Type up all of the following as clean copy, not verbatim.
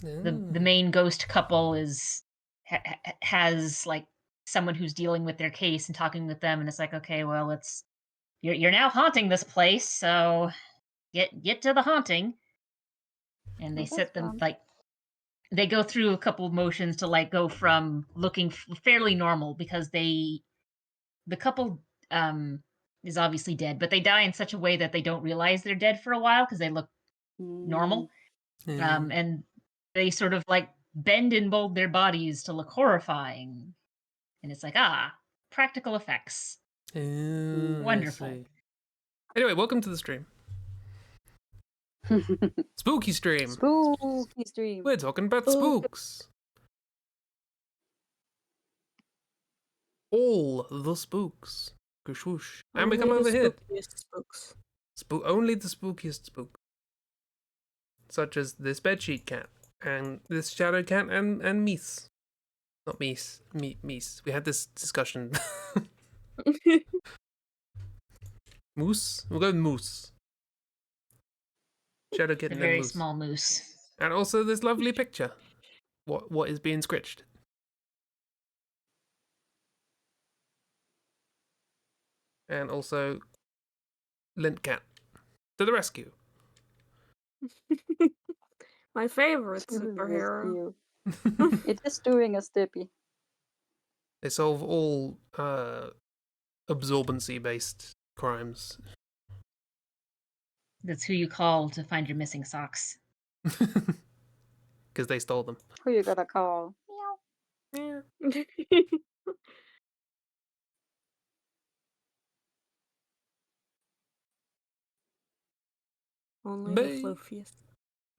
the main ghost couple has like someone who's dealing with their case and talking with them, and it's like, okay, well, it's you're now haunting this place, so get to the haunting. And they Oh, that's set them fun. like they go through a couple of motions to like go from looking fairly normal because the couple is obviously dead, but they die in such a way that they don't realize they're dead for a while because they look Mm. normal. And they sort of like bend and mold their bodies to look horrifying. And it's like, practical effects. I Wonderful. see. Anyway, welcome to the stream. Spooky stream. Spooky stream. We're talking about spooks. All the spooks. Kushwoosh. And we come over here. Spooks. Only the spookiest spook. Such as this bedsheet cat, and this shadow cat, and Meese. Not Meese. Meese. We had this discussion. Moose? We'll go with Moose. Shadow A kitten and very Moose. small moose. And also this lovely picture. What is being scritched? And also Lint Cat. To the rescue. My favorite superhero. It is doing a steppy. They solve all absorbency-based crimes. That's who you call to find your missing socks. Because they stole them. Who you gotta call? Yeah. Only Bye. the floofiest.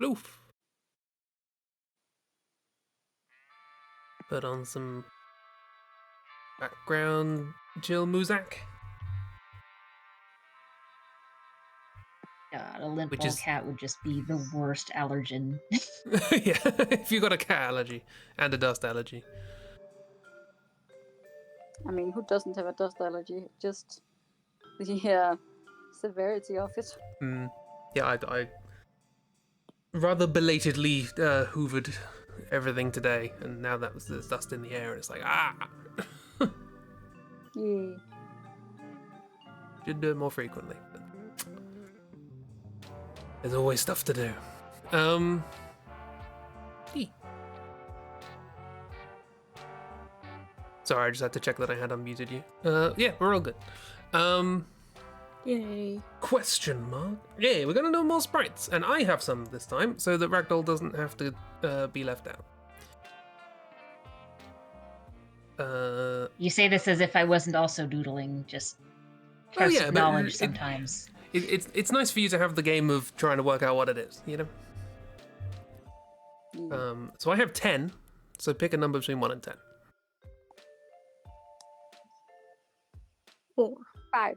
Floof. Put on some background chill muzak. God, a lint Which ball is- cat would just be the worst allergen. Yeah, if you got a cat allergy and a dust allergy. I mean, who doesn't have a dust allergy? Just the severity of it. Yeah, I rather belatedly hoovered everything today, and now that there's dust in the air, and it's like, Yeah. Should do it more frequently. But there's always stuff to do. Sorry, I just had to check that I had unmuted you. Yeah, we're all good. Yay. Question mark? Yeah, we're gonna do more sprites, and I have some this time, so that Ragdoll doesn't have to be left out. You say this as if I wasn't also doodling, just Oh, trust yeah, but knowledge it- sometimes. It's nice for you to have the game of trying to work out what it is, you know? So I have 10, so pick a number between 1 and 10. 4. 5.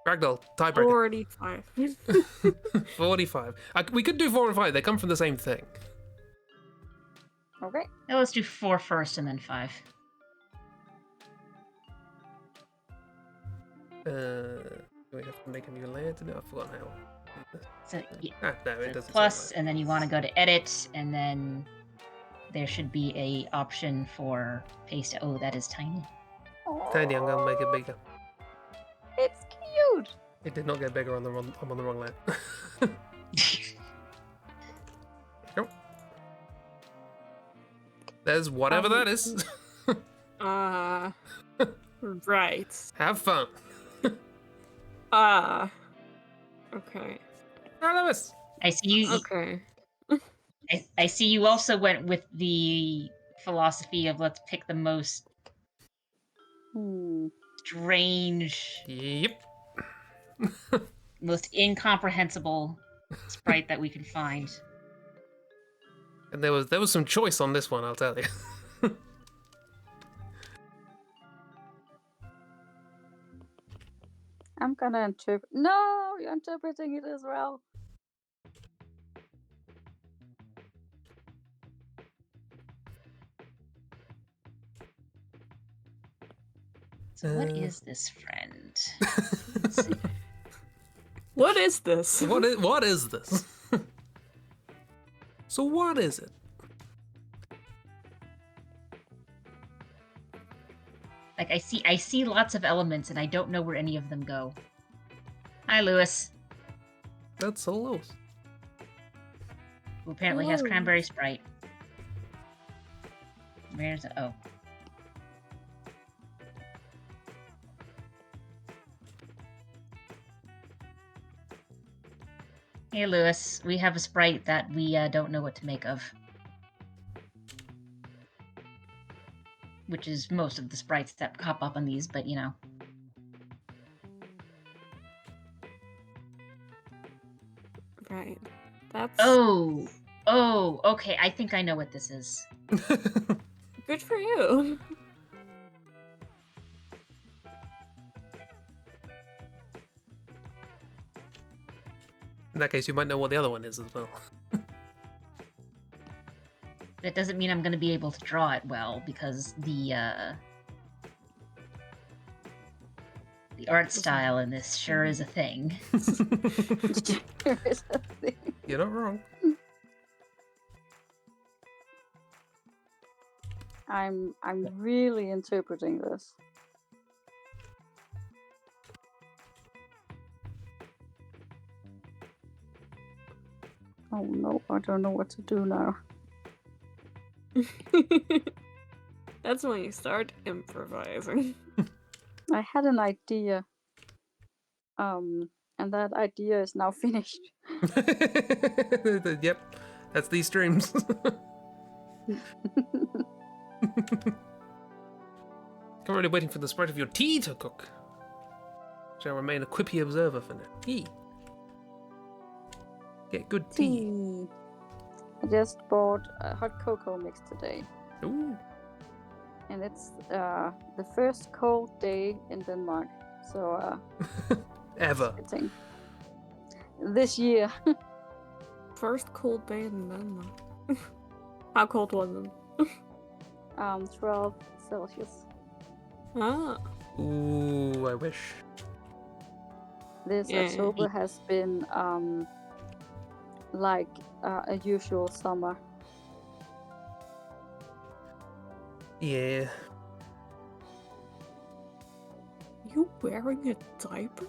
Ragdoll, tiebreaker. 45. 45. We could do 4 and 5, they come from the same thing. Okay. Now let's do 4 first and then 5. Do we have to make a new layer to do? I've forgotten how. So, yeah, No, it doesn't. plus, say and then you want to go to edit, and then there should be a option for paste. Oh, that is tiny. Tiny, I'm gonna make it bigger. It's cute. It did not get bigger on the wrong. I'm on the wrong layer. Nope. There's whatever that is. Right. Have fun. Okay. Lewis. I see you. Okay. I see you also went with the philosophy of let's pick the most strange, Yep. most incomprehensible sprite that we can find. And there was some choice on this one, I'll tell you. I'm gonna interpret. No, you're interpreting it as well. So what is this, friend? What is this? What is this? So what is it? Like I see lots of elements and I don't know where any of them go. Hi, Lewis. That's so low. Who apparently has Hello. cranberry Sprite. Where's it? Oh. Hey, Lewis. We have a Sprite that we don't know what to make of. Which is most of the sprites that pop up on these, but you know. Right. That's Oh, okay. I think I know what this is. good for you. In that case, you might know what the other one is as well. That doesn't mean I'm going to be able to draw it well because the art style in this sure is a thing. You're not wrong. I'm really interpreting this. Oh no, I don't know what to do now. That's when you start improvising. I had an idea. And that idea is now finished. Yep, that's these streams. Currently waiting for the sprite of your tea to cook. Shall remain a quippy observer for now. Tea. Get good tea. I just bought a hot cocoa mix today. Ooh. And it's the first cold day in Denmark. So Ever. exciting. This year. First cold day in Denmark. How cold was it? 12 Celsius. Ah. Ooh, I wish. This Yeah. October has been like a usual summer. Yeah. You wearing a diaper?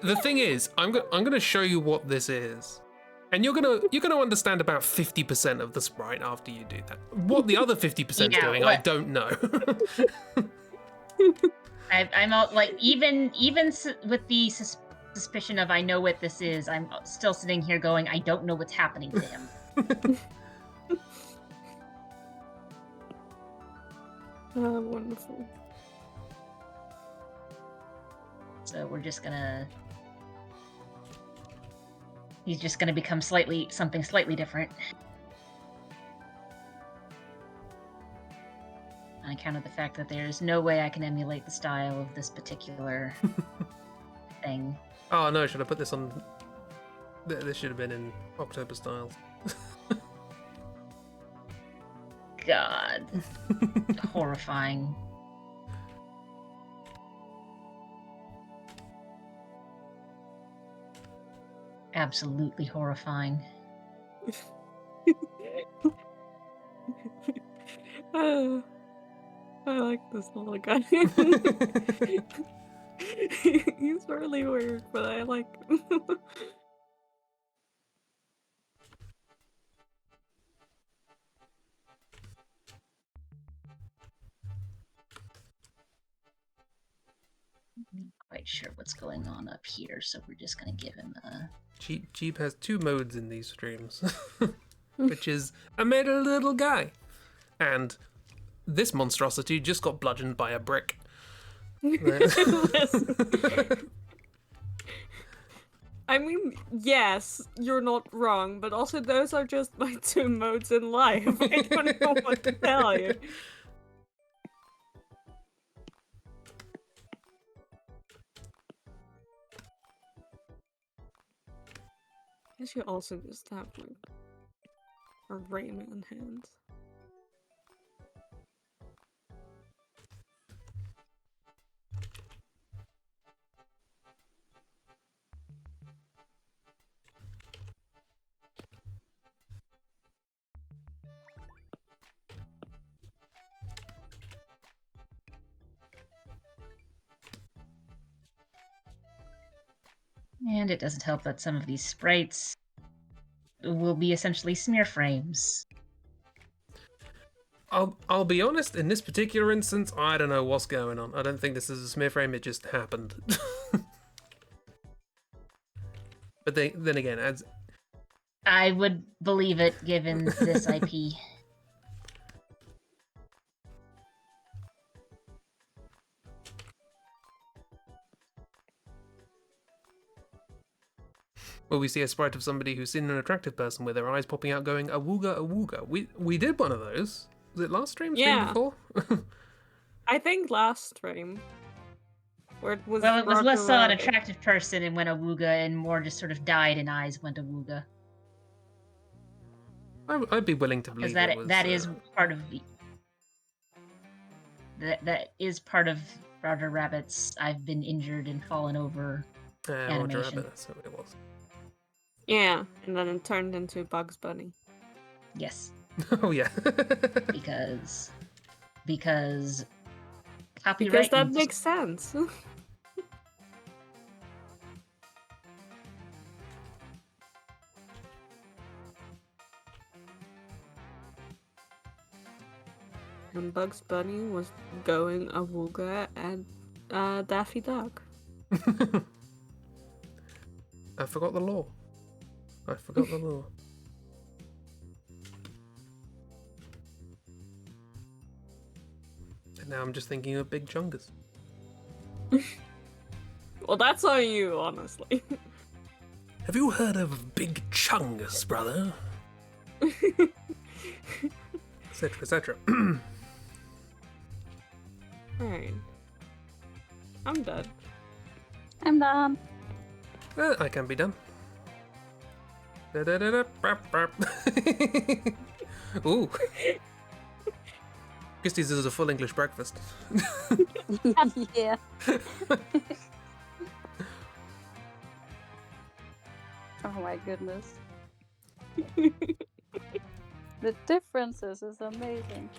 The thing is, I'm gonna show you what this is, and you're gonna understand about 50% of the sprite after you do that. What the other 50% is Yeah, doing, I what- don't know. I'm all, like even with the suspicion of I know what this is, I'm still sitting here going, I don't know what's happening to him. Wonderful. So we're just gonna. He's just gonna become something slightly different. On account of the fact that there's no way I can emulate the style of this particular thing. Oh no, should I put this on? This should have been in October styles. God. Horrifying. Absolutely horrifying. I like this little guy. He's really weird, but I like him. Not quite sure what's going on up here, so we're just gonna give him a. Jeep has 2 modes in these streams, which is I made a little guy, and this monstrosity just got bludgeoned by a brick. Listen. I mean, yes, you're not wrong, but also those are just my 2 modes in life. I don't know what to tell you. I guess you also just have like a Rayman hands. And it doesn't help that some of these sprites will be essentially smear frames. I'll be honest, in this particular instance, I don't know what's going on. I don't think this is a smear frame, it just happened. But then again, as I would believe it given this IP. well, we see a sprite of somebody who's seen an attractive person with their eyes popping out going, awooga, awooga. We did one of those. Was it last stream? Stream Yeah. before? I think last stream. Where it was Well, it was Roger less so an Rabbit. attractive person and went awooga, and more just sort of died and eyes went awooga. I'd be willing to believe Because it was, that is part of the... That is part of Roger Rabbit's I've been injured and fallen over Roger animation. Rabbit, that's what it was. Yeah, and then it turned into Bugs Bunny. Yes. Oh, yeah. Because copyright... Because that and- makes sense. And Bugs Bunny was going awooga at Daffy Duck. I forgot the law. I forgot the law. And now I'm just thinking of Big Chungus. Well, that's on you, honestly. Have you heard of Big Chungus, brother? Etc. etc. Alright. I'm dead. I'm done. I can be done. Ooh. Christie's is a full English breakfast. Yeah. Oh my goodness. The differences is amazing.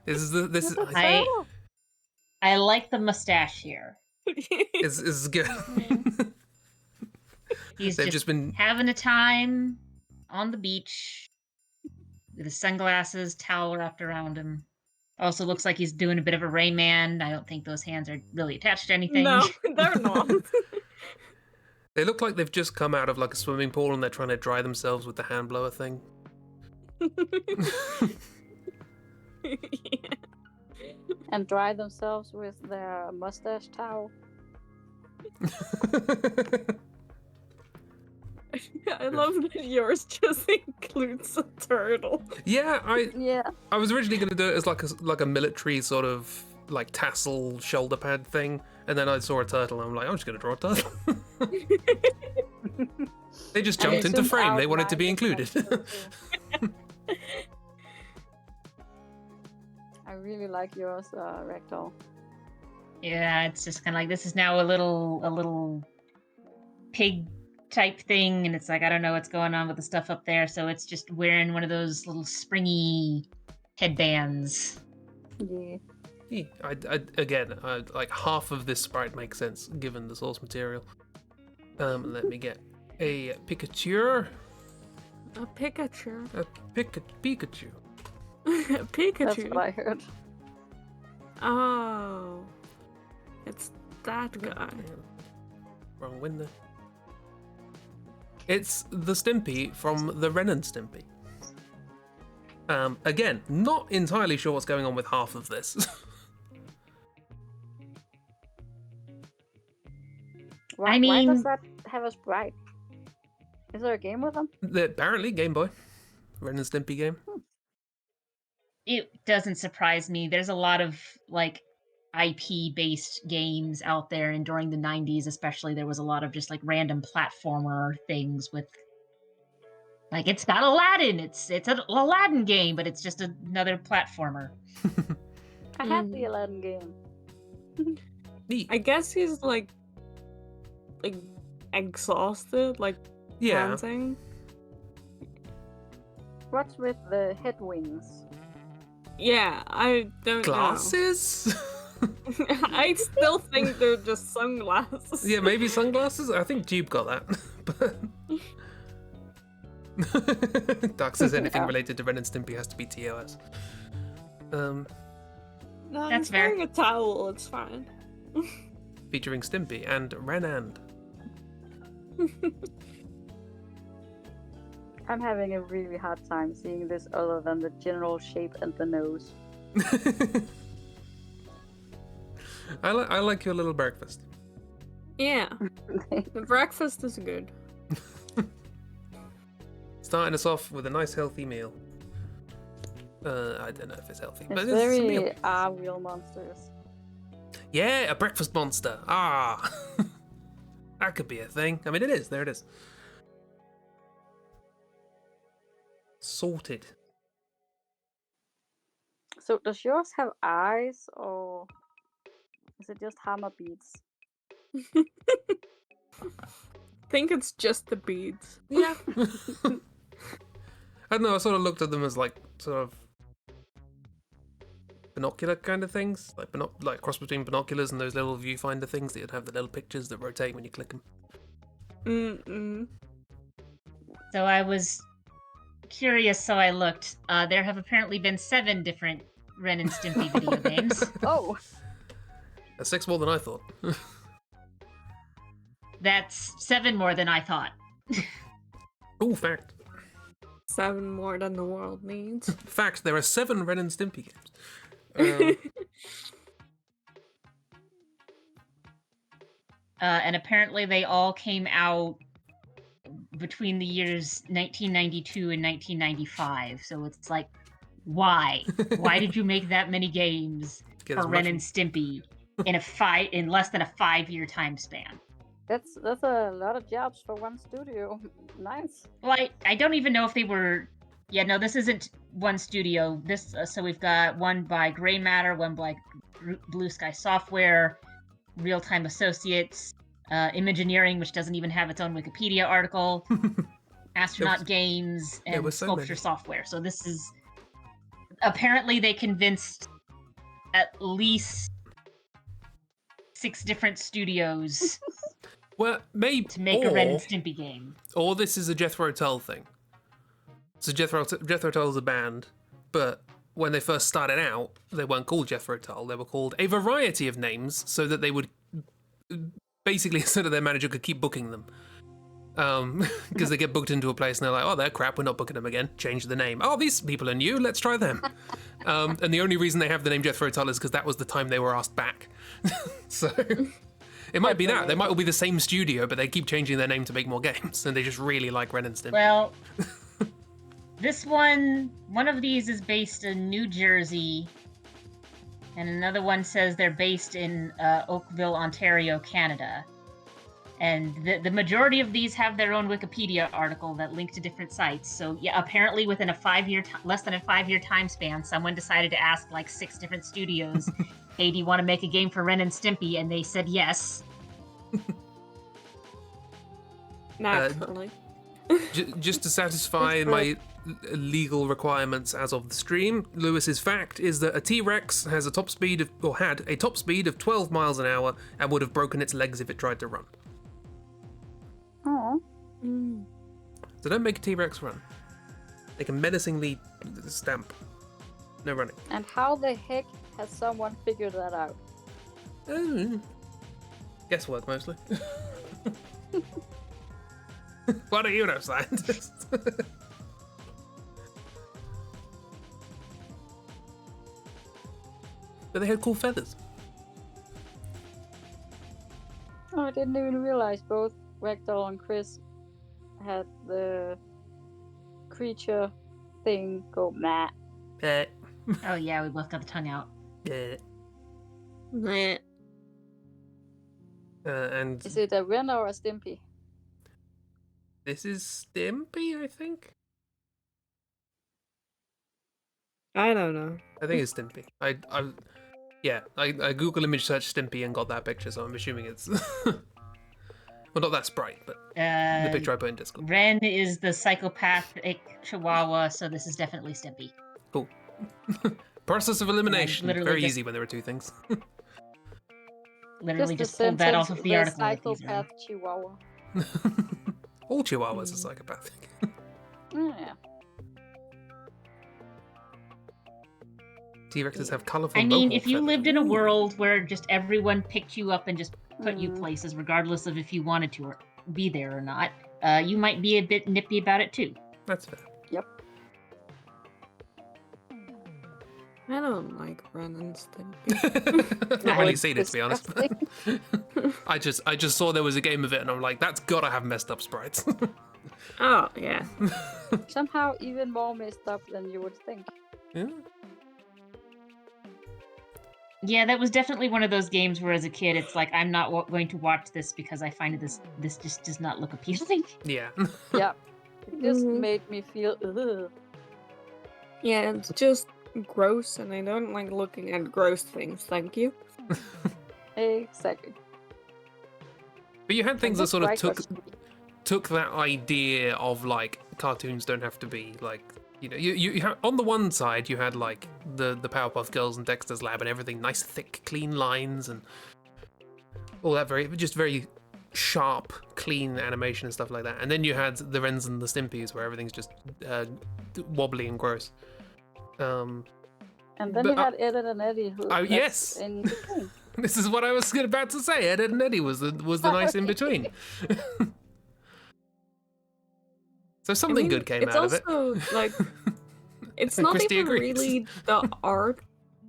This is I like the mustache here. is good. He's They've just just been having a time on the beach with his sunglasses, towel wrapped around him. Also looks like he's doing a bit of a Rain Man. I don't think those hands are really attached to anything. No, they're not. They look like they've just come out of like a swimming pool and they're trying to dry themselves with the hand blower thing. Yeah. And dry themselves with their mustache towel. I love that yours just includes a turtle. Yeah, Yeah. I was originally going to do it as like a military sort of like tassel shoulder pad thing, and then I saw a turtle and I'm like, I'm just going to draw a turtle. They just And jumped it's into just frame. They wanted to be outlined included. and I really like yours, Ragdoll. Yeah, it's just kind of like this is now a little pig type thing, and it's like I don't know what's going on with the stuff up there, so it's just wearing one of those little springy headbands. Yeah. Again, like half of this sprite makes sense given the source material. Let me get a Pikachu. A Pikachu. A Pikachu. A Pikachu. That's what I heard. Oh. It's that guy. Wrong window. It's the Stimpy from the Ren and Stimpy. Again, not entirely sure what's going on with half of this. Why mean- does that have a sprite? Is there a game with them? Apparently, Game Boy. Ren and Stimpy game. It doesn't surprise me. There's a lot of like IP-based games out there, and during the 90s especially, there was a lot of just like random platformer things with like it's got Aladdin. It's an Aladdin game, but it's just another platformer. I had the Aladdin game. Neat. I guess he's like exhausted, like Yeah. panting. What's with the head wings? Yeah, I don't Glasses? I still think they're just sunglasses. Yeah, maybe sunglasses. I think Tube got that. But Doc says anything Yeah. related to Ren and Stimpy has to be TOS. No, That's he's fair. wearing a towel. It's fine. Featuring Stimpy and Renand. I'm having a really hard time seeing this other than the general shape and the nose. I like your little breakfast. Yeah, the breakfast is good. Starting us off with a nice healthy meal. I don't know if it's healthy, but It's it's a meal. very real monsters. Yeah, a breakfast monster. Ah, that could be a thing. I mean, it is. There it is. Sorted. So does yours have eyes or is it just hammer beads? I think it's just the beads. Yeah. I don't know. I sort of looked at them as like sort of binocular kind of things, like cross between binoculars and those little viewfinder things that you'd have the little pictures that rotate when you click them. Mm-mm. So I was curious, so I looked. There have apparently been 7 different Ren and Stimpy video games. Oh, That's 6 more than I thought. That's 7 more than I thought. Ooh, fact. 7 more than the world needs. Fact, there are 7 Ren and Stimpy games. And apparently they all came out between the years 1992 and 1995. So it's like, why? Why did you make that many games Get as for Ren much- and Stimpy in less than a 5-year time span? that's a lot of jobs for one studio. Nice. Well, I don't even know if they were. Yeah, no, this isn't one studio. This so we've got one by Gray Matter, one by Blue Sky Software, Real Time Associates, Imagineering, which doesn't even have its own Wikipedia article, Astronaut Games, there and were so Sculpture many. Software. So this is apparently they convinced at least 6 different studios Well, maybe to make a Ren and Stimpy game. Or this is a Jethro Tull thing. So Jethro Tull's a band, but when they first started out, they weren't called Jethro Tull. They were called a variety of names so that they would basically, so that their manager could keep booking them. Because they get booked into a place and they're like, oh, they're crap, we're not booking them again. Change the name. Oh, these people are new, let's try them. And the only reason they have the name Jethro Tull is because that was the time they were asked back. So it might be that. They might all be the same studio, but they keep changing their name to make more games, and they just really like Ren and Stimpy. Well, this one of these is based in New Jersey, and another one says they're based in Oakville, Ontario, Canada. And the majority of these have their own Wikipedia article that link to different sites. So yeah, apparently within a less than a 5-year time span, someone decided to ask like 6 different studios, "Hey, do you want to make a game for Ren and Stimpy?" And they said yes. Naturally. Just to satisfy my legal requirements as of the stream, Lewis's fact is that a T-Rex has a top speed of, or had a top speed of 12 miles an hour and would have broken its legs if it tried to run. Oh, Mm. So don't make a T-Rex run. They can menacingly stamp. No running. and how the heck has someone figured that out? Guesswork mostly. Why don't you know, scientists? But they had cool feathers. Oh, I didn't even realize both Ragdoll and Chris had the creature thing go meh. Eh, Oh yeah, we both got the tongue out. eh. Meh. And Is it a Ren or a Stimpy? this is Stimpy, I think? I don't know. I think it's Stimpy. I Google image search Stimpy and got that picture, so I'm assuming it's... well, not that sprite, but the picture I put in Discord. Ren is the psychopathic chihuahua, so this is definitely Stimpy. Cool. Process of elimination. literally Very just- easy when there are 2 things. literally Just just the pulled that off sentence, of the the article that these are in. psychopath chihuahua. All chihuahuas are psychopathic. Yeah. T-Rexes have colourful I mean, if mohawk you feathers. lived in a Ooh. world where just everyone picked you up and just put you Mm. places, regardless of if you wanted to or be there or not, you might be a bit nippy about it too. That's fair. Yep. I don't like Ren and Stimpy. I've not really it's seen it, to be honest. I just saw there was a game of it, and I'm like, that's gotta have messed up sprites. Oh, yeah. Somehow even more messed up than you would think. Yeah. Yeah, that was definitely one of those games where, as a kid, it's like I'm not going to watch this because I find this just does not look appealing. Yeah. Yeah. It just Mhm. made me feel ugh. Yeah, it's just gross, and I don't like looking at gross things, thank you. Exactly. But you had things that And sort of this took strike was- took that idea of like cartoons don't have to be like, you know, you have, on the one side you had like the Powerpuff Girls and Dexter's Lab and everything, nice thick clean lines and all that very sharp clean animation and stuff like that, and then you had the Rens and the Stimpies where everything's just wobbly and gross. And then But, you had Ed and Eddie who oh, that's yes. in between. This is what I was about to say. Ed and Eddie was the nice in between. So something good came it's out of it. also, like, it's not Christy even agrees. really the art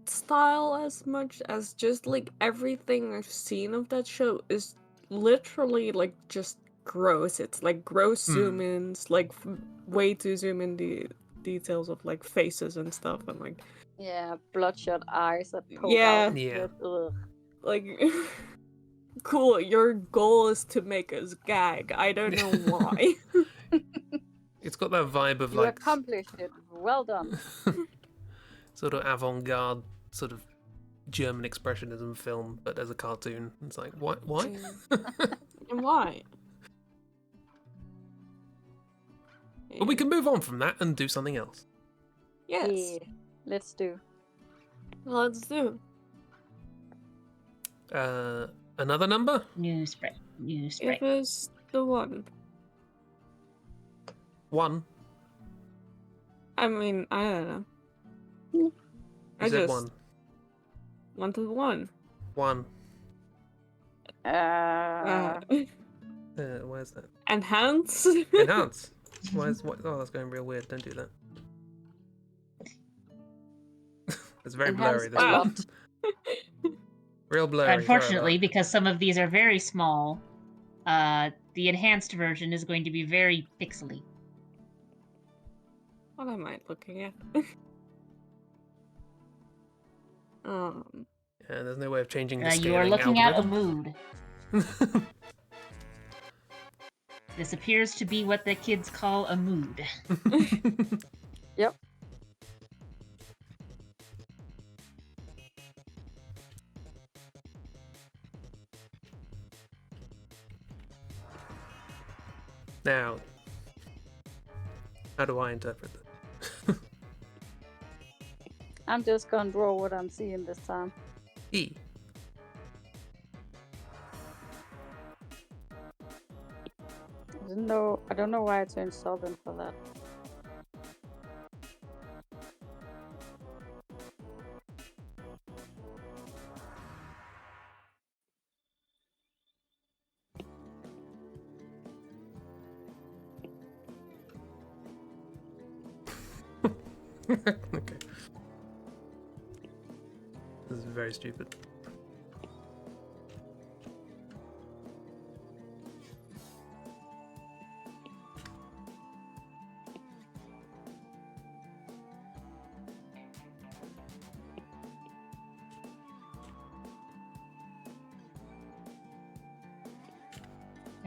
style as much as just, like, everything I've seen of that show is literally, like, just gross. It's, like, gross zoom-ins, like, way too zoom-in details of, like, faces and stuff, and, like... Yeah, bloodshot eyes that poke Yeah. out. of Yeah. it. Ugh. Like, cool, your goal is to make us gag. I don't know why. It's got that vibe of You like accomplished it. Well done. sort of avant-garde, sort of German expressionism film, but as a cartoon. It's like, what? Why? And why? But we can move on from that and do something else. Yes, Yeah, let's do. let's do. Another number? New sprite. Give us the one. 1. I mean, I don't know. You I said just 1. wanted one. 1. Where's that? Enhance. Enhance. Oh, that's going real weird. Don't do that. It's very blurry. This Enhance one. Real blurry. sorry about Unfortunately, because some of these are very small, the enhanced version is going to be very pixely. What am I looking at? that. Yeah, there's no way of changing the scaling You are looking at a algorithm. mood. This appears to be what the kids call a mood. Yep. Now, how do I interpret that? I'm just gonna draw what I'm seeing this time. E. I don't know why I turned southern for that. Okay. This is very stupid.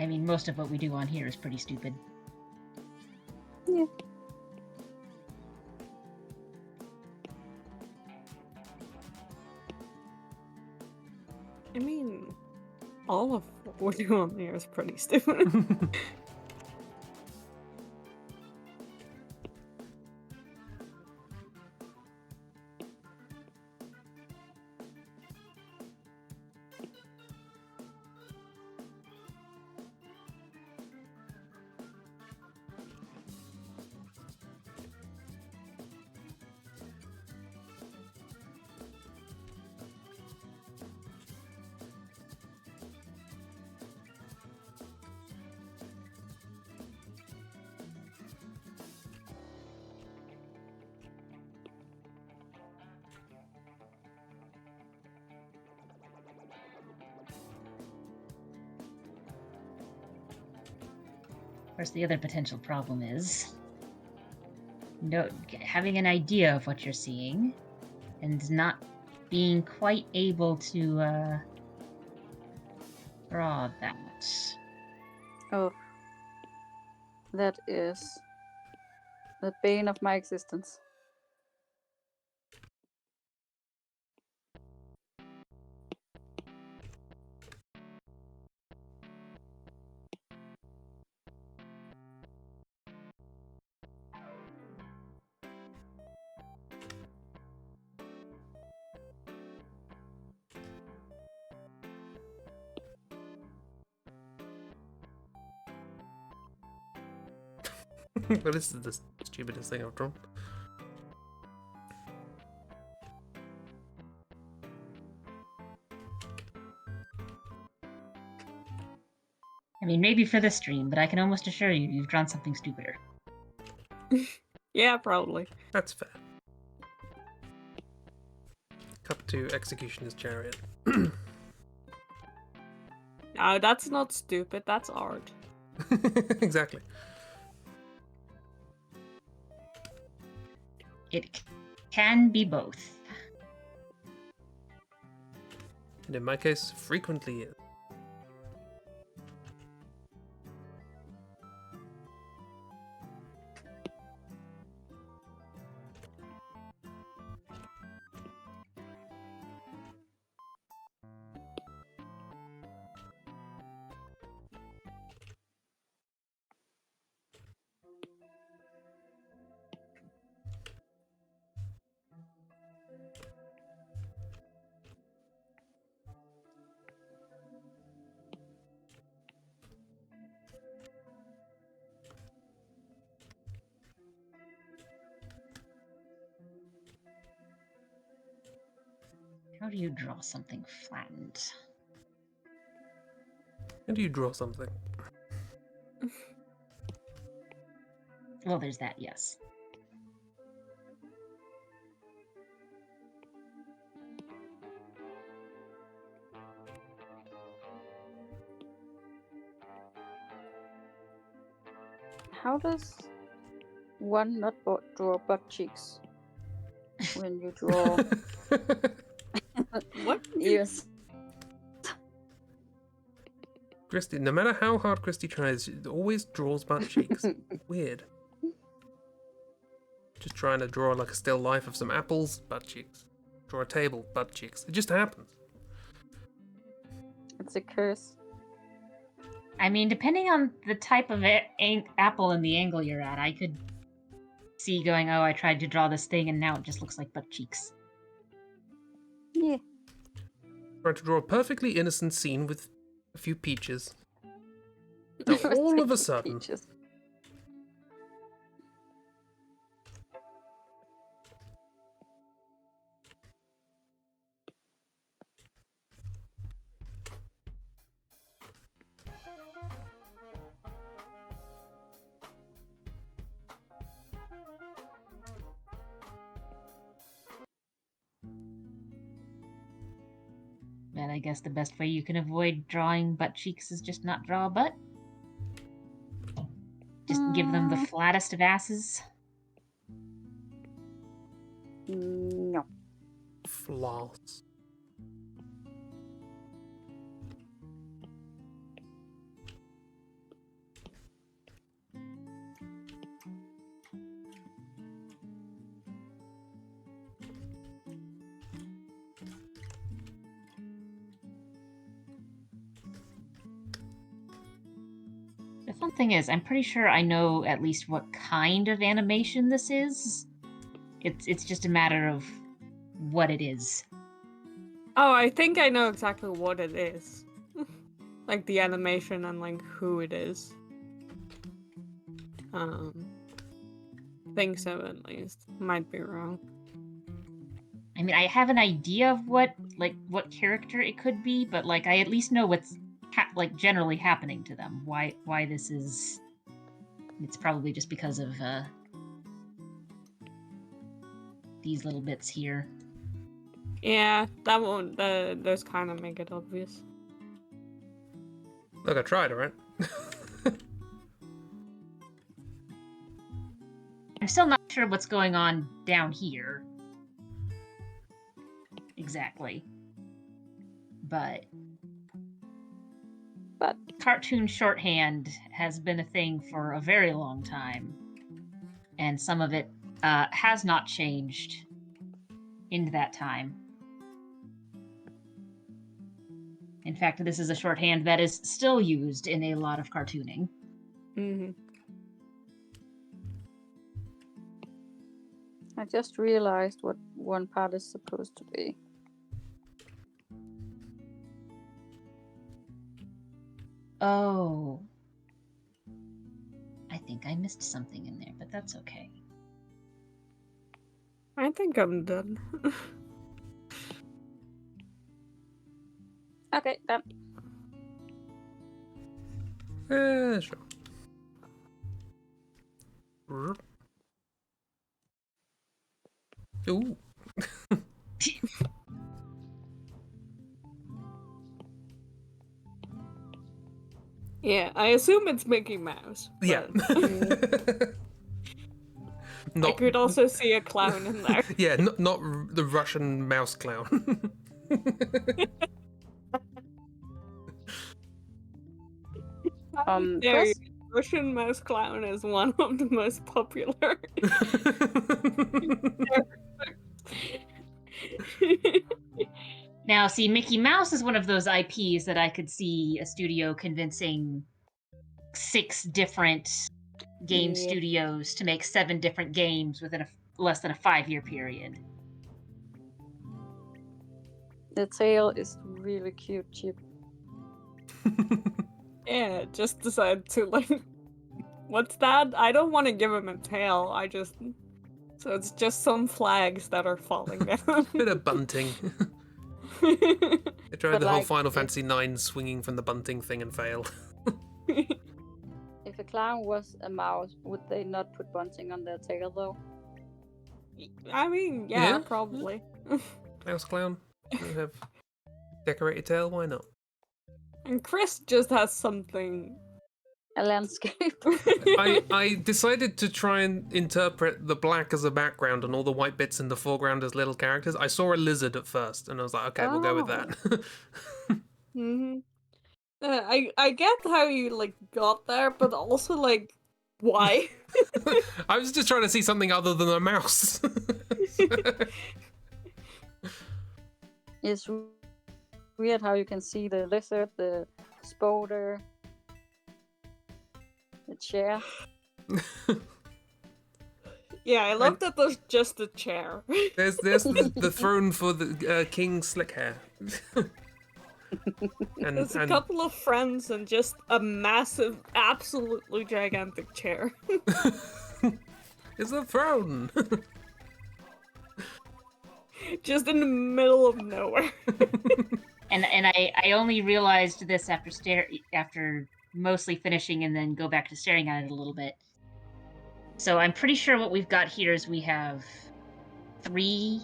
I mean, most of what we do on here is pretty stupid. Yeah. I mean, all of what we're doing here is pretty stupid. course, the other potential problem is having an idea of what you're seeing and not being quite able to draw that. Oh, that is the bane of my existence. Well, this is the stupidest thing I've drawn. I mean, maybe for the stream, but I can almost assure you, you've drawn something stupider. Yeah, probably. That's fair. Cut to Executioner's Chariot. No, that's not stupid. That's art. Exactly. It can be both. And in my case, frequently is. How do you draw something flattened? How do you draw something? Well, there's that, yes. How does one not draw butt cheeks when you draw What? ears? Christy, no matter how hard Christy tries, she always draws butt cheeks. Weird. Just trying to draw like a still life of some apples, butt cheeks. Draw a table, butt cheeks. It just happens. It's a curse. I mean, depending on the type of apple and the angle you're at, I could see going, oh, I tried to draw this thing and now it just looks like butt cheeks. Yeah. Trying to draw a perfectly innocent scene with a few peaches. Now, all of a sudden, Peaches. But I guess the best way you can avoid drawing butt cheeks is just not draw a butt. Just give them the flattest of asses. No. floss. The fun thing is, I'm pretty sure I know at least what kind of animation this is. It's just a matter of what it is. Oh, I think I know exactly what it is. Like the animation and like who it is. Think so at least. Might be wrong. I mean, I have an idea of what character it could be, but like I at least know what's generally happening to them. Why this is? It's probably just because of these little bits here. Yeah, that won't. Those kind of make it obvious. Look, I tried, alright? I'm still not sure what's going on down here. Exactly. But cartoon shorthand has been a thing for a very long time. And some of it has not changed in that time. In fact, this is a shorthand that is still used in a lot of cartooning. Mm-hmm. I just realized what one part is supposed to be. Oh. I think I missed something in there, but that's okay. I think I'm done. Okay, done. Sure. Ooh. Yeah, I assume it's Mickey Mouse. Yeah. I could also see a clown in there. Yeah, not the Russian mouse clown. There, Chris? Russian mouse clown is one of the most popular. Now, see, Mickey Mouse is one of those IPs that I could see a studio convincing 6 different game studios to make 7 different games within less than a 5-year period. The tail is really cute, Chip. Yeah, just decide to like, what's that? I don't want to give him a tail. So it's just some flags that are falling down. Bit of bunting. They tried But the whole like, Final Fantasy IX swinging from the bunting thing and failed. If a clown was a mouse, would they not put bunting on their tail though? I mean, yeah, Yeah. probably. Mouse clown. You have decorated tail, why not? And Chris just has something. A landscape. I decided to try and interpret the black as a background and all the white bits in the foreground as little characters. I saw a lizard at first, and I was like, okay, we'll go with that. Mm-hmm. I get how you like got there, but also like, why? I was just trying to see something other than a mouse. It's weird how you can see the lizard, the spoder, the chair. Yeah, I love that there's just a chair. There's the throne for the King Slick Hair. There's a couple of friends and just a massive, absolutely gigantic chair. It's a throne. Just in the middle of nowhere. And I only realized this after mostly finishing and then go back to staring at it a little bit. So I'm pretty sure what we've got here is we have 3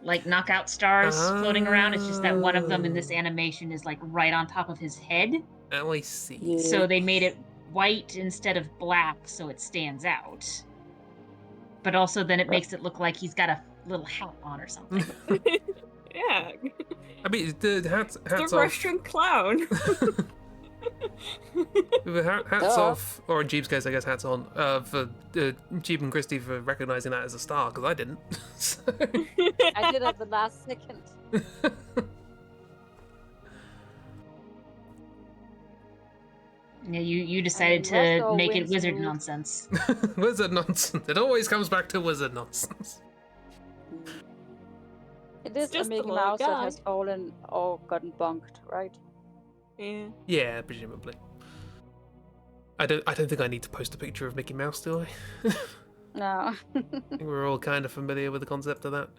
like knockout stars floating around. It's just that one of them in this animation is like right on top of his head. Oh, I see. Yeah. So they made it white instead of black so it stands out. But also then it makes it look like he's got a little hat on or something. Yeah. I mean, the hats The off. Russian clown. Hats off, or in Jeeb's case, I guess hats on, for Jeeb and Christy for recognizing that as a star, because I didn't. So... I did at the last second. Yeah, you decided to Ragdoll make it wins wizard move. nonsense. Wizard nonsense. It always comes back to wizard nonsense. It is just a a Mickey little Mouse that guy. has fallen or gotten bonked, right? Yeah. Yeah, presumably. I don't think I need to post a picture of Mickey Mouse, do I? No. I think we're all kind of familiar with the concept of that.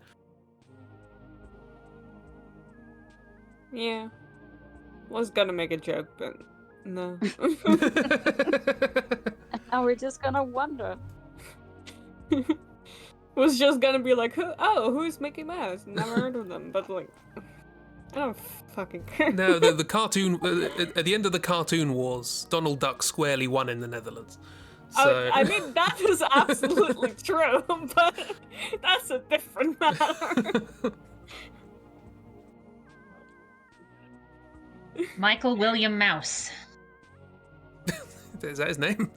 Yeah. Was gonna make a joke, but no. Now we're just gonna wonder. Was just gonna be like, who's Mickey Mouse? Never heard of them, but like, I don't fucking care. No, the cartoon, at the end of the cartoon wars, Donald Duck squarely won in the Netherlands. So I mean, that is absolutely true, but that's a different matter. Michael William Mouse. is that his name?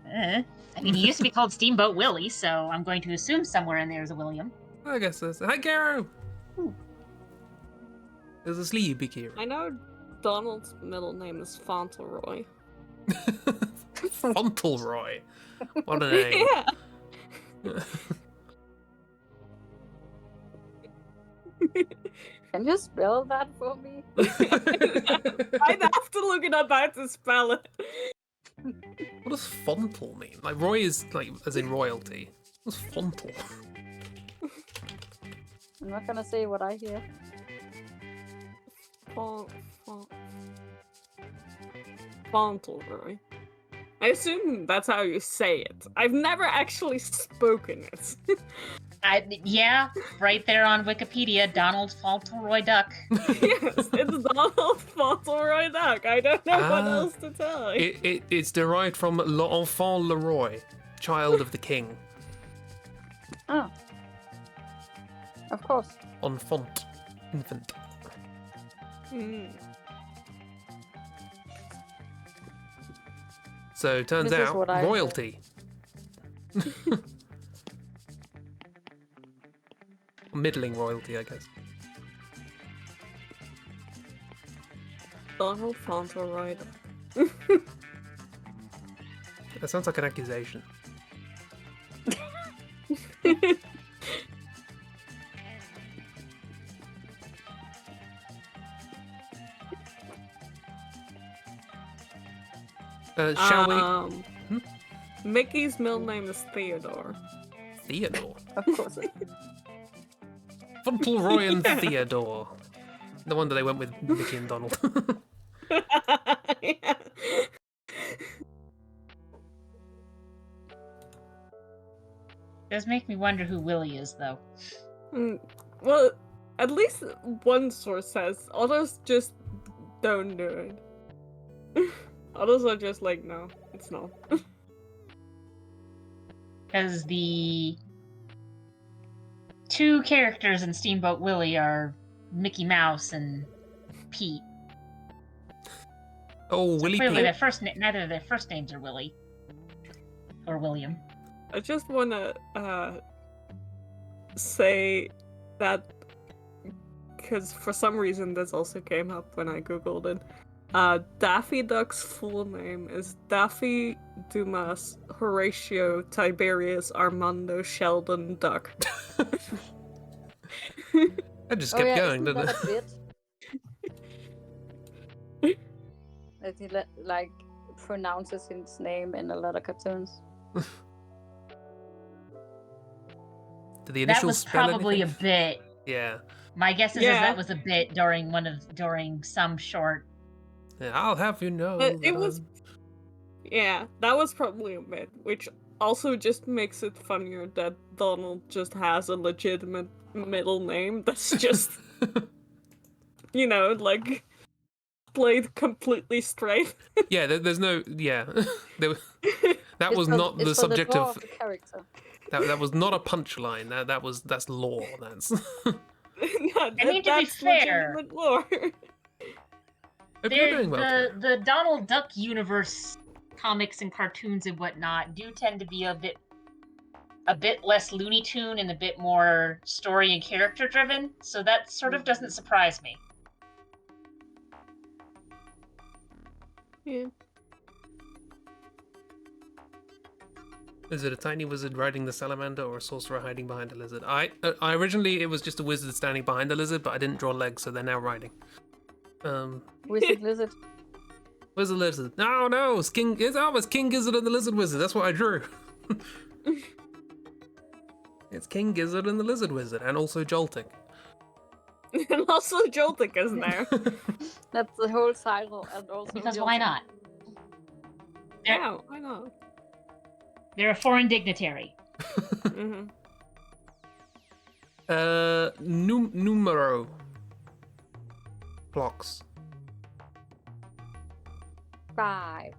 I mean, he used to be called Steamboat Willie, so I'm going to assume somewhere in there is a William. I guess that's. Hi, Caro. There's a sleepy Caro. I know Donald's middle name is Fauntleroy. Fauntleroy. What a name. Yeah. Can you spell that for me? I'd have to look it up how to spell it. What does fontle mean? Like Roy is like as in royalty. What's fontle? I'm not gonna say what I hear. Fauntleroy. I assume that's how you say it. I've never actually spoken it. Yeah, right there on Wikipedia, Donald Fauntleroy Duck. Yes, it's Donald Fauntleroy Duck. I don't know what else to tell you. It's derived from l'enfant Leroy, child of the king. Oh. Of course. Enfant, infant. Mm. So turns This is out what I royalty. Middling royalty, I guess. Donald Fauntleroy Duck. That sounds like an accusation. Shall we? Mickey's middle name is Theodore. Theodore. Of course. Fauntleroy and Theodore. No wonder they went with Mickey and Donald. Yeah. Does make me wonder who Willie is, though. Well, at least one source says others just don't do it. Others are just like, no, it's not. Because the two characters in Steamboat Willie are Mickey Mouse and Pete. Oh, So Willie clearly, Pete. neither of their first names are Willie or William. I just wanna say that because for some reason this also came up when I googled it. Daffy Duck's full name is Daffy Dumas Horatio Tiberius Armando Sheldon Duck. That just kept going, isn't didn't that it? a bit? That he like pronounces his name in a lot of cartoons. Did the That initials was spell probably anything? a bit. Yeah. My guess is Yeah. that was a bit during some short. Yeah, I'll have you know. But it that was, yeah, that was probably a bit, which also just makes it funnier that Donald just has a legitimate middle name that's just, you know, like, played completely straight. Yeah, there's no. Yeah. That was not the It's for subject draw of. the character. That was not a punchline. That's law. That's. Yeah, I mean, to be that's fair, legitimate lore. Hope you're doing well. the Donald Duck universe comics and cartoons and whatnot do tend to be a bit less Looney Tune and a bit more story and character driven. So that sort of doesn't surprise me. Yeah. Is it a tiny wizard riding the salamander or a sorcerer hiding behind a lizard? I originally it was just a wizard standing behind the lizard, but I didn't draw legs, so they're now riding. Wizard lizard. Wizard lizard. No, it's King Gizzard and the Lizard Wizard. That's what I drew. It's King Gizzard and the Lizard Wizard, and also Jolting. And also Joltik is there. That's the whole cycle, and also Because why not? Yeah, why not? They're a foreign dignitary. Mm-hmm. Numero blocks. 5.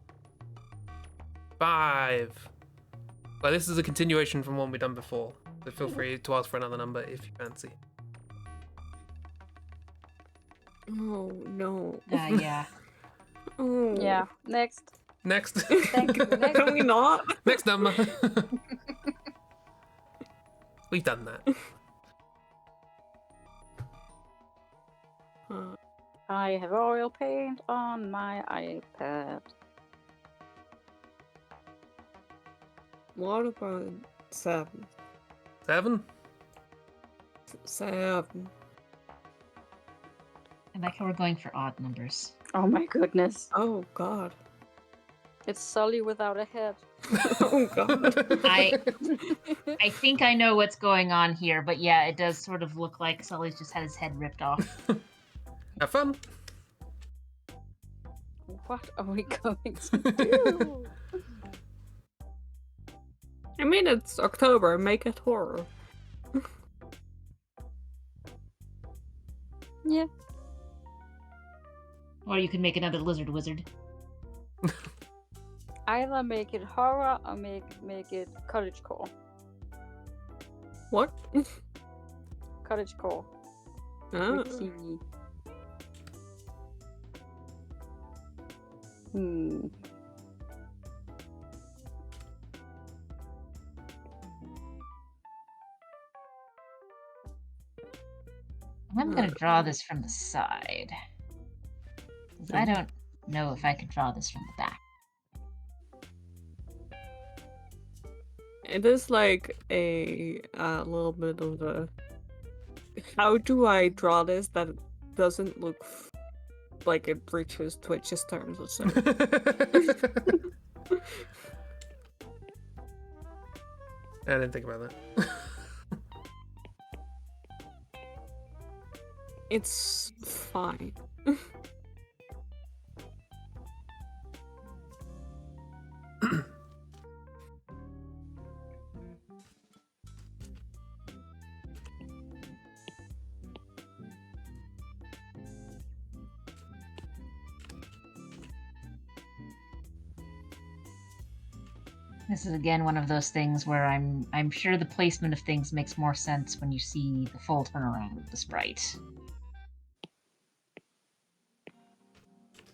5. Well, this is a continuation from one we've done before, so feel free to ask for another number if you fancy. Oh no. Yeah. Oh. Yeah. Next. Next. Thank you. Next. Can we not? Next number. We've done that. I have oil paint on my iPad. What about 7? 7? 7. I like how we're going for odd numbers. Oh my goodness. Oh god. It's Sully without a head. Oh god. I think I know what's going on here, but yeah, it does sort of look like Sully's just had his head ripped off. Have fun. What are we going to do? I mean, it's October. Make it horror. Yeah. Or you could make another lizard wizard. Either make it horror or make it cottagecore. What? Cottagecore. Oh. Wiki. Hmm. I'm gonna draw this from the side. 'Cause I don't know if I can draw this from the back. It is like a little bit of a. How do I draw this that it doesn't look like it reaches Twitch's terms or something? I didn't think about that. It's fine. This is again one of those things where I'm sure the placement of things makes more sense when you see the full turnaround of the sprite.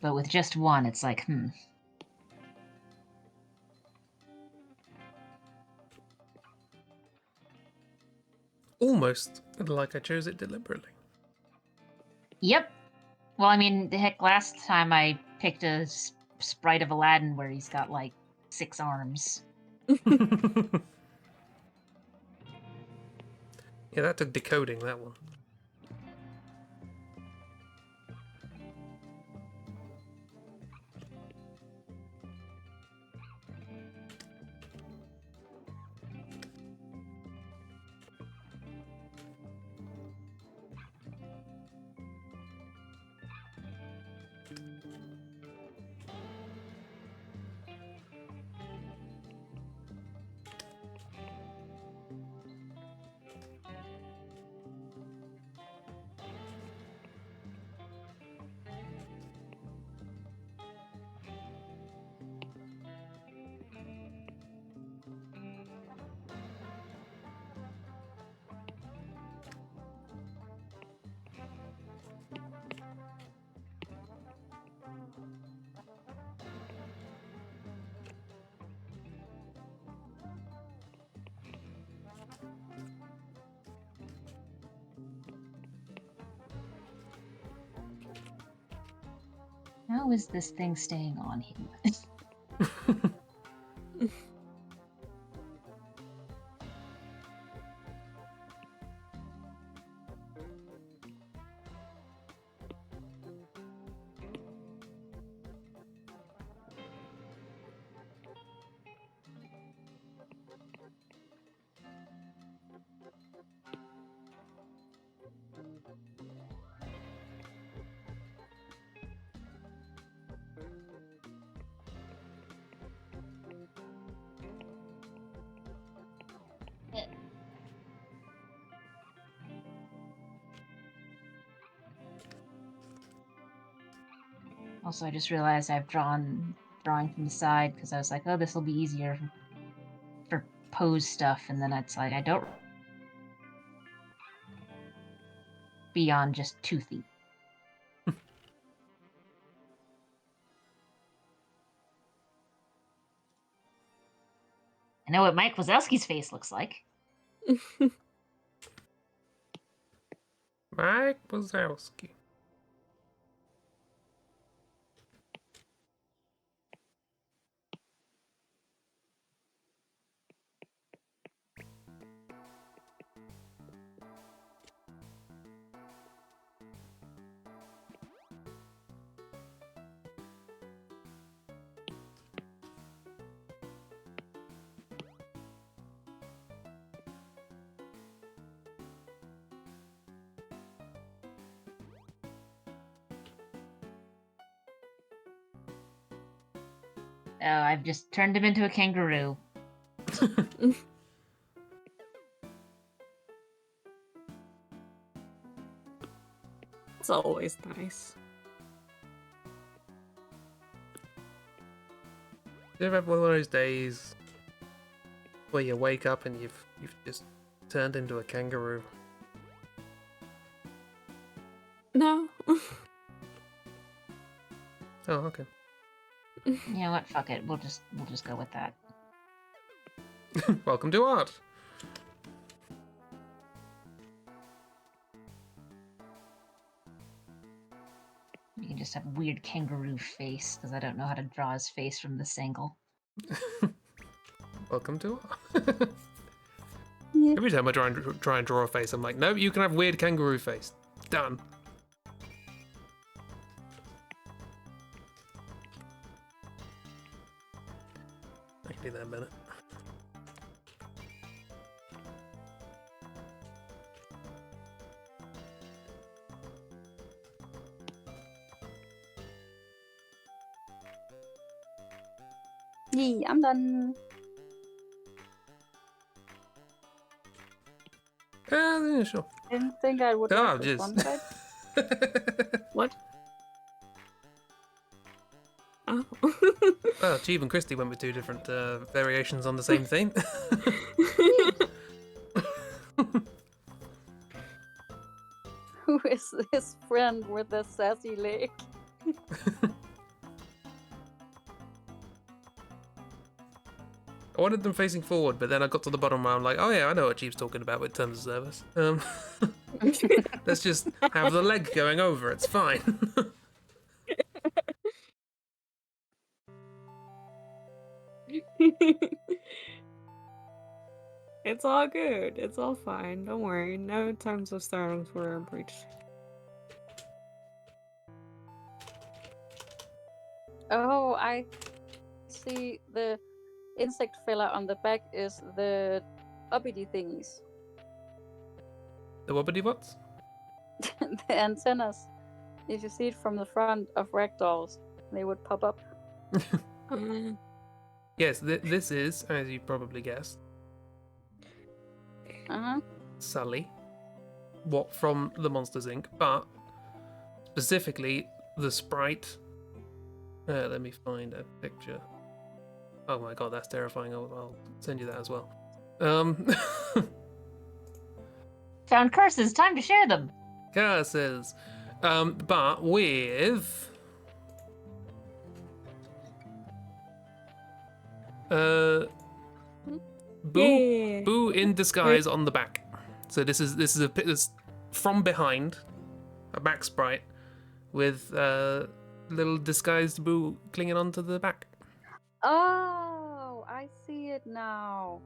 But with just one, it's like, Almost like I chose it deliberately. Yep. Well, I mean, the heck, last time I picked a sprite of Aladdin where he's got like 6 arms. Yeah, that took decoding, that one. How is this thing staying on him? Also, I just realized I've drawn drawing from the side because I was like, oh, this will be easier for pose stuff, and then it's like I don't beyond just toothy. I know what Mike Wazowski's face looks like. Mike Wazowski. Oh, I've just turned him into a kangaroo. It's always nice. You ever have one of those days where you wake up and you've just turned into a kangaroo? No. Oh, okay. You know what? Fuck it. We'll just go with that. Welcome to art. You can just have a weird kangaroo face because I don't know how to draw his face from this angle. Welcome to art. Yeah. Every time I try and draw a face, I'm like, nope, you can have weird kangaroo face. Done. I can do that in a minute. Yeah, I'm done. Yeah, sure. Didn't think I would Oh, like this one, just. but What? Oh. Well, Jeeve and Christy went with two different variations on the same theme. who is this friend with the sassy leg? I wanted them facing forward, but then I got to the bottom where I'm like, oh yeah, I know what Jeeve's talking about with terms of service. Let's just have the leg going over, it's fine. It's all good. It's all fine. Don't worry. No terms of service were breached. Oh, I see. The insect filler on the back is the uppity thingies. The wobbity what's? The antennas. If you see it from the front of ragdolls, they would pop up. Yes, this is, as you probably guessed, Uh-huh. Sully. What from the Monsters Inc., but specifically the sprite. Let me find a picture. Oh my god, that's terrifying. I'll send you that as well. Found curses. Time to share them. Curses. But with Yeah. Boo in disguise on the back. So this is this from behind, a back sprite with little disguised Boo clinging onto the back. Oh, I see it now.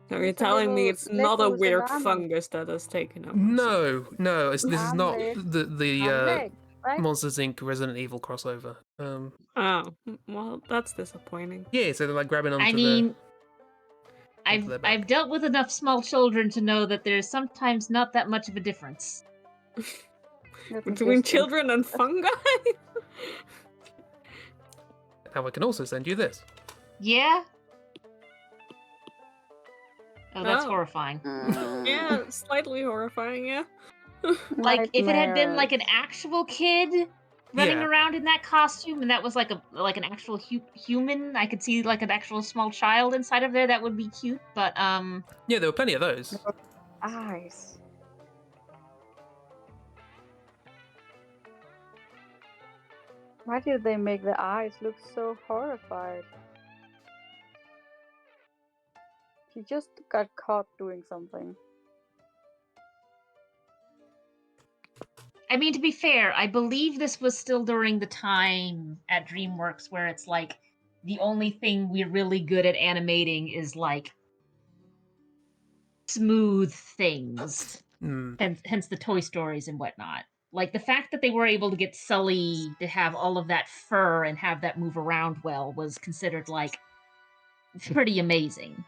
So you're It's a telling me little it's not a lettuce weird and fungus that has taken up? No, this is Arm not leg. the Leg, right? Monsters Inc. Resident Evil crossover. Oh, well, that's disappointing. Yeah, so they're like grabbing onto I mean, onto their back. I've dealt with enough small children to know that there's sometimes not that much of a difference. Let me Between just- children and fungi? Now I can also send you this. Yeah? Oh, that's Oh. horrifying. Yeah, slightly horrifying, yeah. Like, if it had been Nightmares. like an actual kid, running Yeah. around in that costume, and that was like an actual human. I could see like an actual small child inside of there. That would be cute, but Yeah, there were plenty of those. Eyes. Why did they make the eyes look so horrified? He just got caught doing something. I mean, to be fair, I believe this was still during the time at DreamWorks where it's like the only thing we're really good at animating is like smooth things. Hence the Toy Stories and whatnot. Like the fact that they were able to get Sully to have all of that fur and have that move around well was considered like pretty amazing.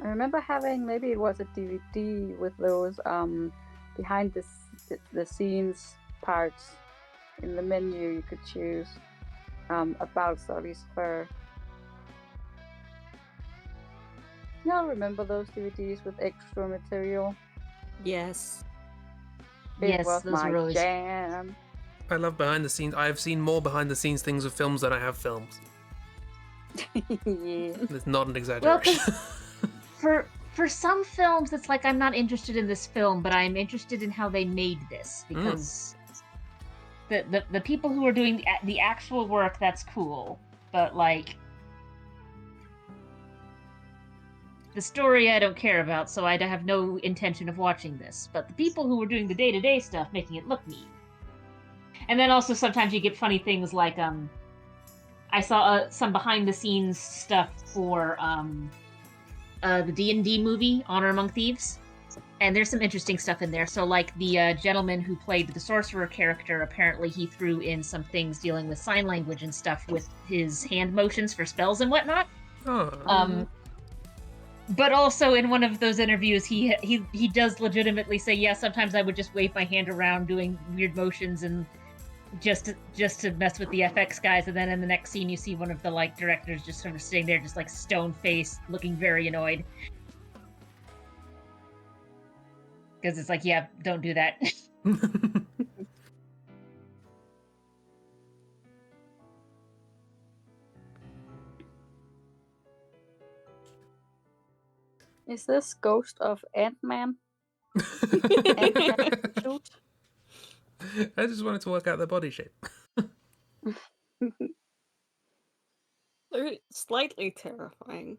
I remember having, maybe it was a DVD with those behind the scenes parts in the menu you could choose about Sully's fur. Y'all remember those DVDs with extra material? Yes. It was those my were always... jam. I love behind the scenes. I have seen more behind the scenes things of films than I have films. Yeah. It's not an exaggeration. For some films, it's like I'm not interested in this film, but I'm interested in how they made this because the people who are doing the actual work, that's cool, but like the story I don't care about, so I have no intention of watching this. But the people who are doing the day-to-day stuff, making it look neat. And then also sometimes you get funny things like I saw some behind-the-scenes stuff for the D&D movie, Honor Among Thieves. And there's some interesting stuff in there. So, like, the gentleman who played the sorcerer character, apparently he threw in Oh. dealing with sign language and stuff with his hand motions for spells and whatnot. But also in one of those interviews, he does legitimately say, yeah, sometimes I would just wave my hand around doing weird motions and just to mess with the FX guys, and then in the next scene you see one of the like directors just sort of sitting there, just like stone faced, looking very annoyed. Because it's like, yeah, don't do that. Is this Ghost of Ant-Man? I just wanted to work out their body shape. They're slightly terrifying.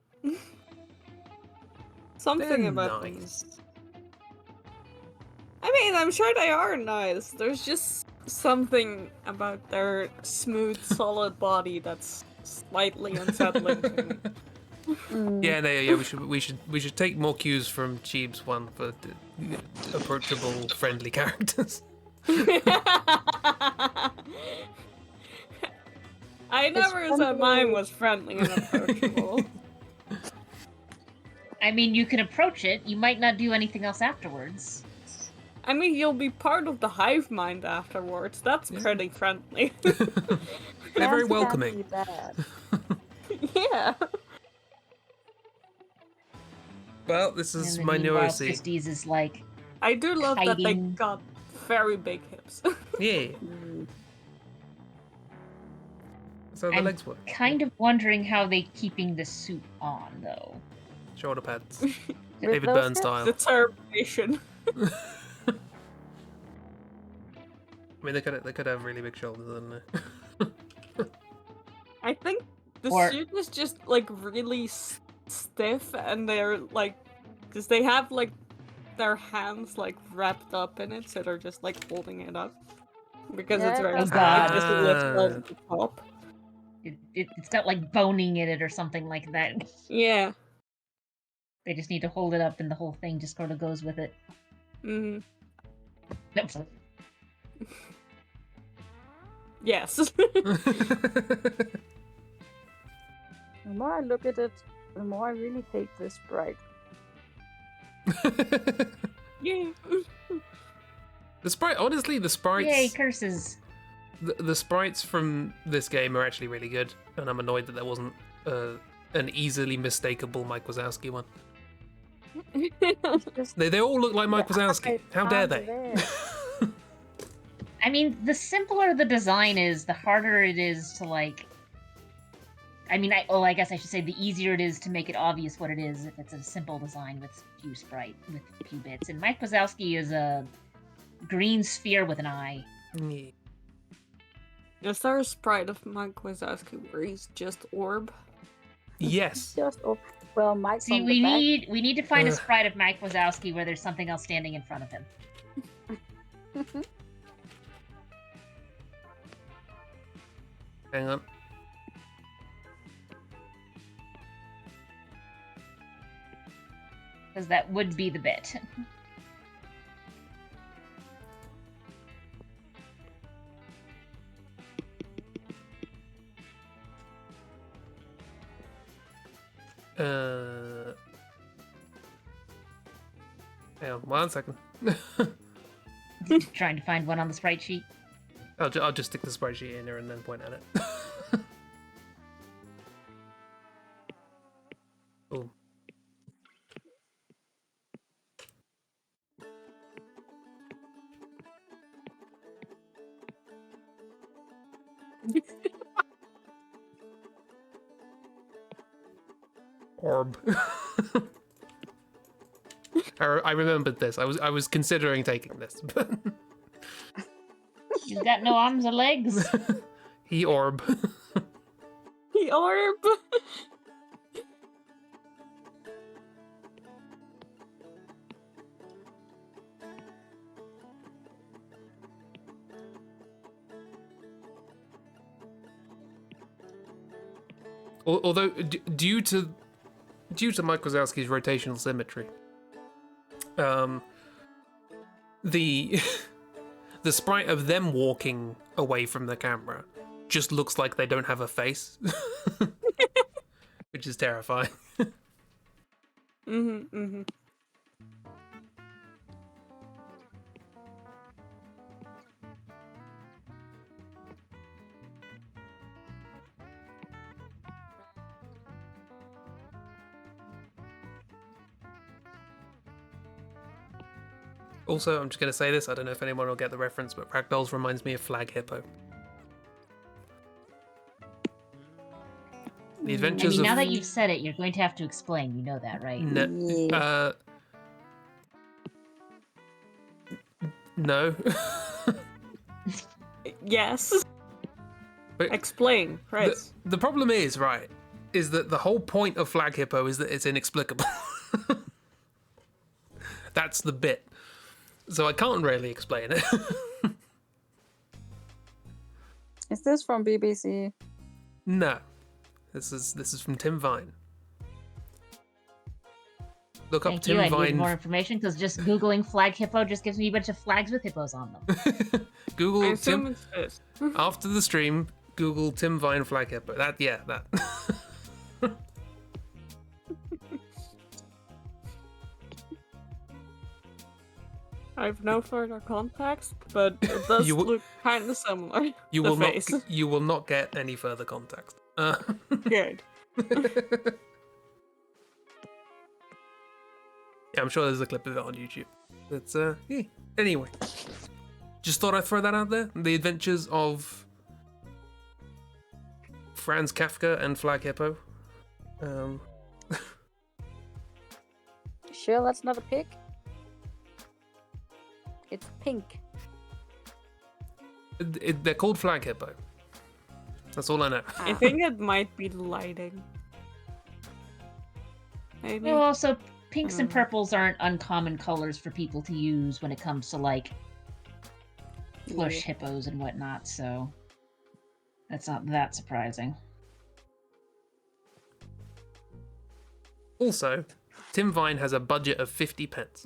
Something They're about nice. them. I mean, I'm sure they are nice. There's just something about their smooth, solid body that's slightly unsettling to me. Yeah, we should take more cues from Cheeb's one for approachable, friendly characters. I never said mine was friendly and approachable. I mean, you can approach it. You might not do anything else afterwards. I mean, you'll be part of the hive mind afterwards. That's pretty friendly. They're very welcoming. Yeah. Well, this is And my new OC. Christie's is like I do love that they hiding. got very big hips. Yeah. So the I'm legs work. kind of wondering how they keeping the suit on, though. Shoulder pads. David Byrne style. Determination. I mean, they could have really big shoulders, couldn't they? I think the suit is just like really stiff, and they're like, because they have like their hands like wrapped up in it, so they're just like holding it up because it's very tight. Just lifts over the top. It's got like boning in it or something like that. Yeah. They just need to hold it up, and the whole thing just sort of goes with it. Mm-hmm. Nope. Yes. The more I look at it, the more I really hate this sprite. Yeah. The sprite, honestly, the sprites. Yay, curses. The sprites from this game are actually really good, and I'm annoyed that there wasn't an easily mistakable Mike Wazowski one. They all look like Mike Wazowski. How dare they? I mean, the simpler the design is, the harder it is to like. I mean, I guess I should say the easier it is to make it obvious what it is if it's a simple design with few bits. And Mike Wazowski is a green sphere with an eye. Yeah. Is there a sprite of Mike Wazowski where he's just orb? Yes. Just well, Mike. See, from the back. we need to find a sprite of Mike Wazowski where there's something else standing in front of him. Hang on. Because that would be the bit. Hang on 1 second. Trying to find one on the sprite sheet. I'll just stick the sprite sheet in there and then point at it. Cool. Orb. I remembered this. I was considering taking this, but He's got no arms or legs. he orb. The orb! Although due to Mike Wazowski's rotational symmetry, the the sprite of them walking away from the camera just looks like they don't have a face, which is terrifying. Mm-hmm. Also, I'm just going to say this, I don't know if anyone will get the reference, but Ragdolls reminds me of Flag Hippo. The Adventures now of... that you've said it, you're going to have to explain. You know that, right? No. Yes. But Explain, Chris. the problem is, right, is that the whole point of Flag Hippo is that it's inexplicable. That's the bit. So I can't really explain it. Is this from BBC? No. This is from Tim Vine. Look up Thank Tim you. I Vine. need more information because just Googling flag hippo just gives me a bunch of flags with hippos on them. Google I assume Tim it's this. after the stream. Google Tim Vine Flag Hippo. That. I have no further context, but it does look kind of similar. You The will face. not. You will not get any further context. Good. Yeah, I'm sure there's a clip of it on YouTube. But yeah. Anyway, just thought I'd throw that out there. The Adventures of Franz Kafka and Flag Hippo. Sure, that's not a pig. It's pink. They're called Flag Hippo. That's all I know. I think it might be lighting. Maybe. Well, also, pinks and purples aren't uncommon colors for people to use when it comes to, like, plush hippos and whatnot, so that's not that surprising. Also, Tim Vine has a budget of 50 pence.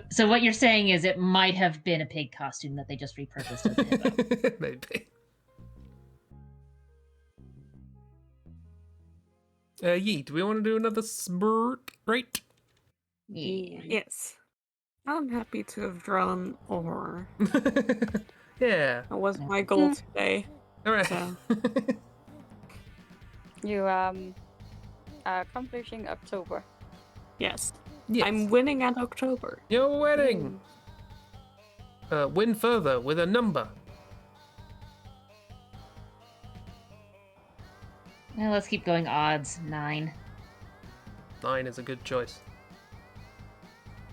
So what you're saying is it might have been a pig costume that they just repurposed as a hippo. Maybe. Yee, do we want to do another sprite? Yeah. Yes. I'm happy to have drawn a horror. Yeah. That was my goal today. All right. So. You accomplishing October. Yes. Yes. I'm winning at October. You're winning. Win further with a number. Well, let's keep going odds. 9. 9 is a good choice.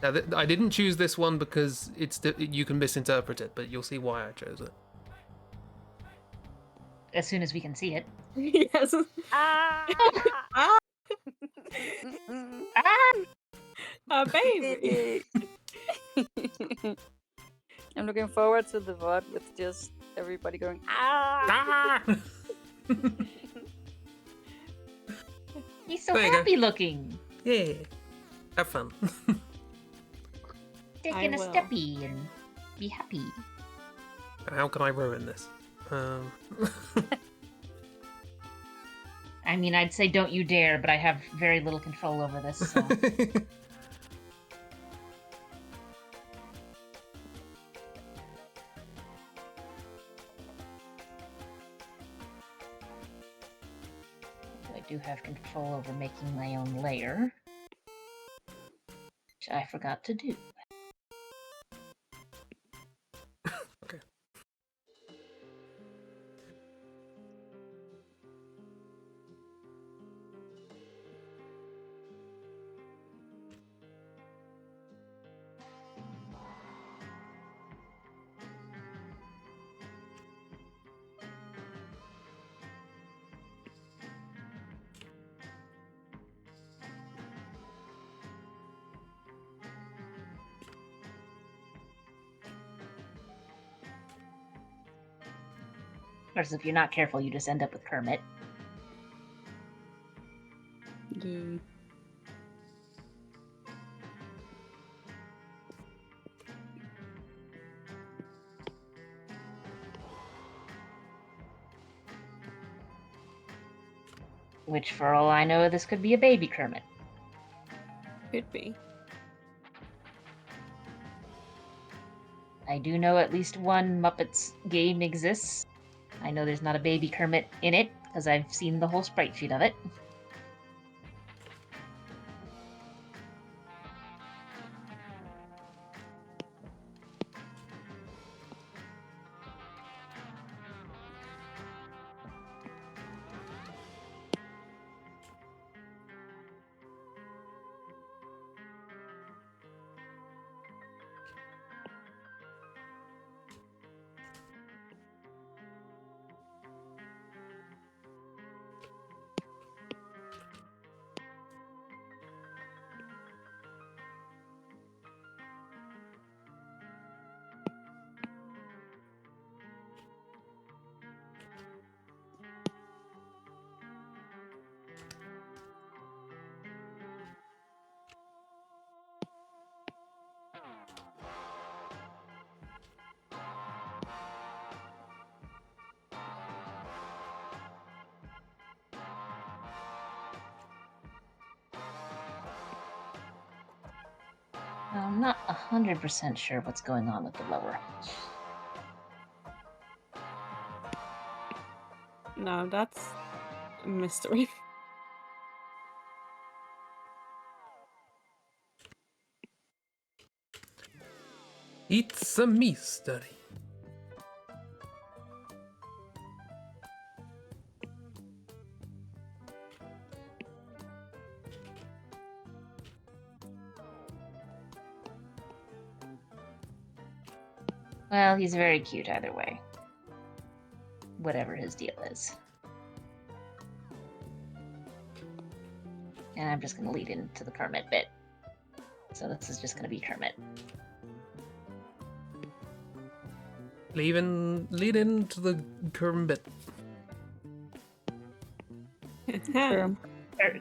Now, I didn't choose this one because you can misinterpret it, but you'll see why I chose it. As soon as we can see it. Yes. Ah! Ah, Ah! a baby. I'm looking forward to the VOD with just everybody going, ah! Ah! He's so There you go. happy looking. Yeah. Have fun. Taking a will. steppy and be happy. How can I ruin this? I mean, I'd say don't you dare, but I have very little control over this, so... I do have control over making my own layer, which I forgot to do. Okay. Of course, if you're not careful, you just end up with Kermit. Yeah. Which, for all I know, this could be a baby Kermit. Could be. I do know at least one Muppets game exists. I know there's not a baby Kermit in it, because I've seen the whole sprite sheet of it. I'm not 100% sure what's going on with the lower. No, that's a mystery. It's a mystery. Well, he's very cute either way. Whatever his deal is. And I'm just going to lead into the Kermit bit. So this is just going to be Kermit. Lead into the Kermit.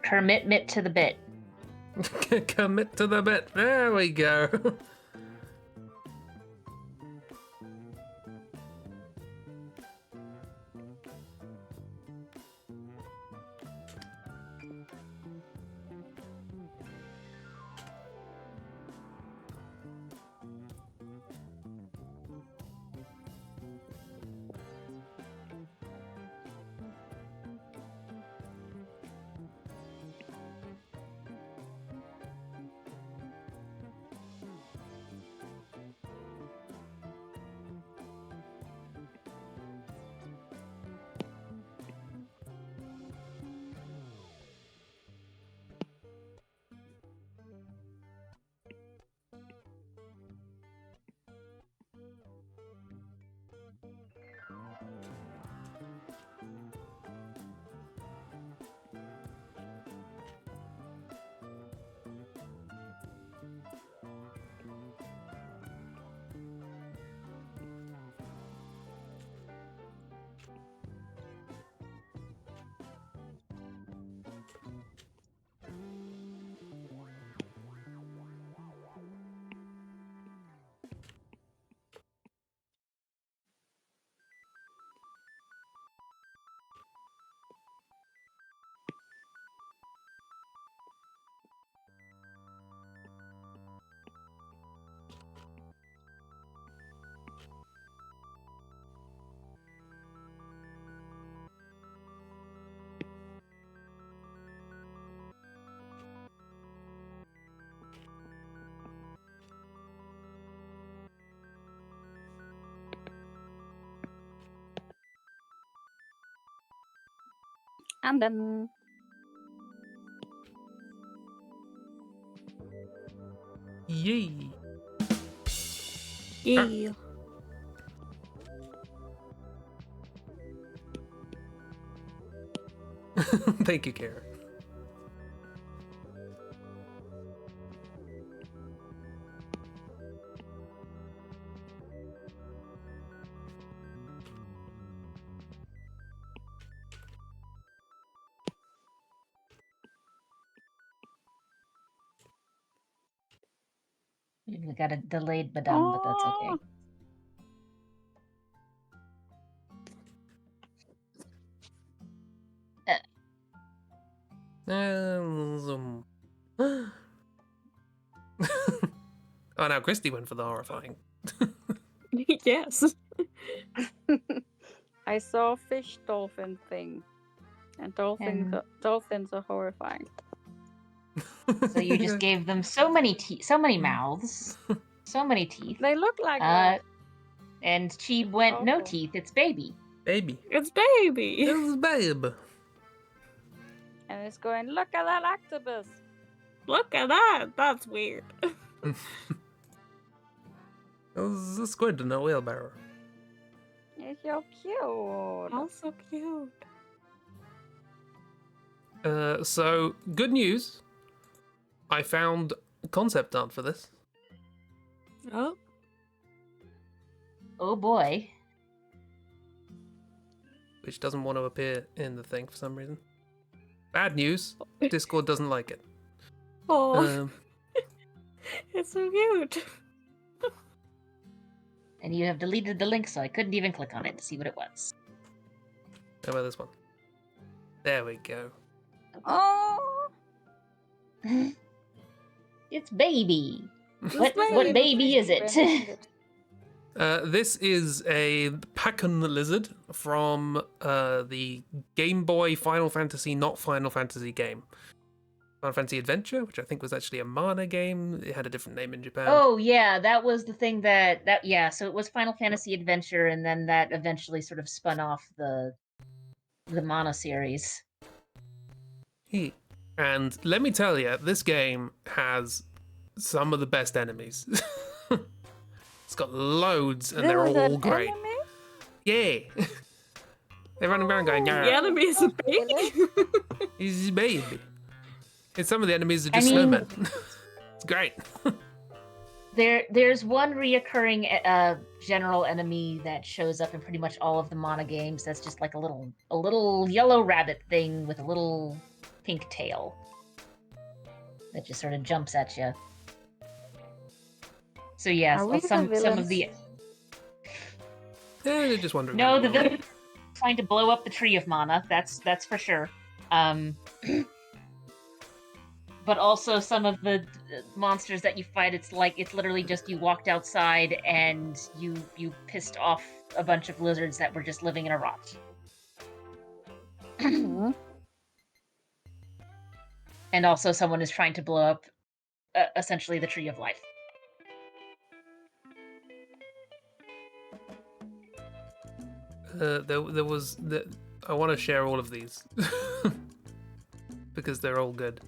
Kermit to the bit. Commit to the bit. There we go. And then Yay! Yeah. Thank you, Kara. We got a delayed badum, but that's okay. Oh, now Christy went for the horrifying. Yes. I saw a fish dolphin thing, and dolphins are horrifying. So you just gave them so many teeth, so many mouths, so many teeth. They look like that. And Chib went no Awful. teeth. It's baby. Baby. It's baby. It's babe. And it's going, look at that octopus. Look at that. That's weird. It's a squid in a wheelbarrow. It's so cute. Also cute. So, good news. I found concept art for this. Oh. Oh boy. Which doesn't want to appear in the thing for some reason. Bad news. Discord doesn't like it. Oh. It's so cute. And you have deleted the link, so I couldn't even click on it to see what it was. How about this one? There we go. Oh, It's baby. What baby. baby is it? This is a Pacan lizard from the Game Boy Final Fantasy, not Final Fantasy game. Final Fantasy Adventure, which I think was actually a Mana game. It had a different name in Japan. Oh yeah, that was the thing that yeah. So it was Final Fantasy Adventure, and then that eventually sort of spun off the Mana series. And let me tell you, this game has some of the best enemies. It's got loads, and they're all great. Enemy? Yeah. They're running around going, The yeah, enemy is a baby. he's a baby. And some of the enemies are just I mean- snowmen. It's great. There's one reoccurring general enemy that shows up in pretty much all of the Mana games. That's just like a little yellow rabbit thing with a little pink tail that just sort of jumps at you. So yeah, Are we the some of villains? the Yeah, they're just wondering. no, the villain trying to blow up the tree of mana. That's for sure. But also some of the monsters that you fight, it's literally just you walked outside and you pissed off a bunch of lizards that were just living in a rot. Mhm. And also someone is trying to blow up essentially the tree of life. There was I want to share all of these because they're all good.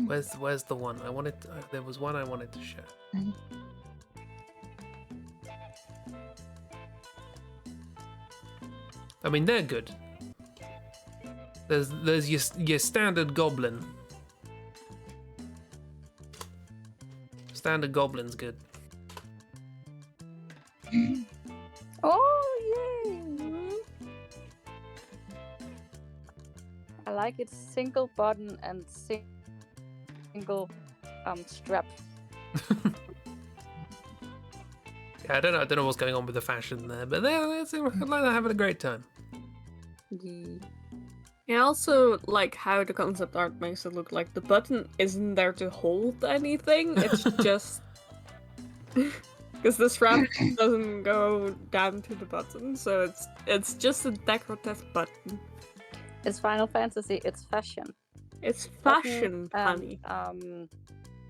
Where's the one I wanted? There was one I wanted to share. I mean, they're good. There's your standard goblin. Standard goblin's good. Oh, yay! I like its single button and single strap. Yeah, I don't know what's going on with the fashion there, but they're having a great time. Yeah. I also like how the concept art makes it look like the button isn't there to hold anything. It's just because the strap doesn't go down to the button, so it's just a decorative button. It's Final Fantasy. It's fashion. It's fashion, Button honey. and,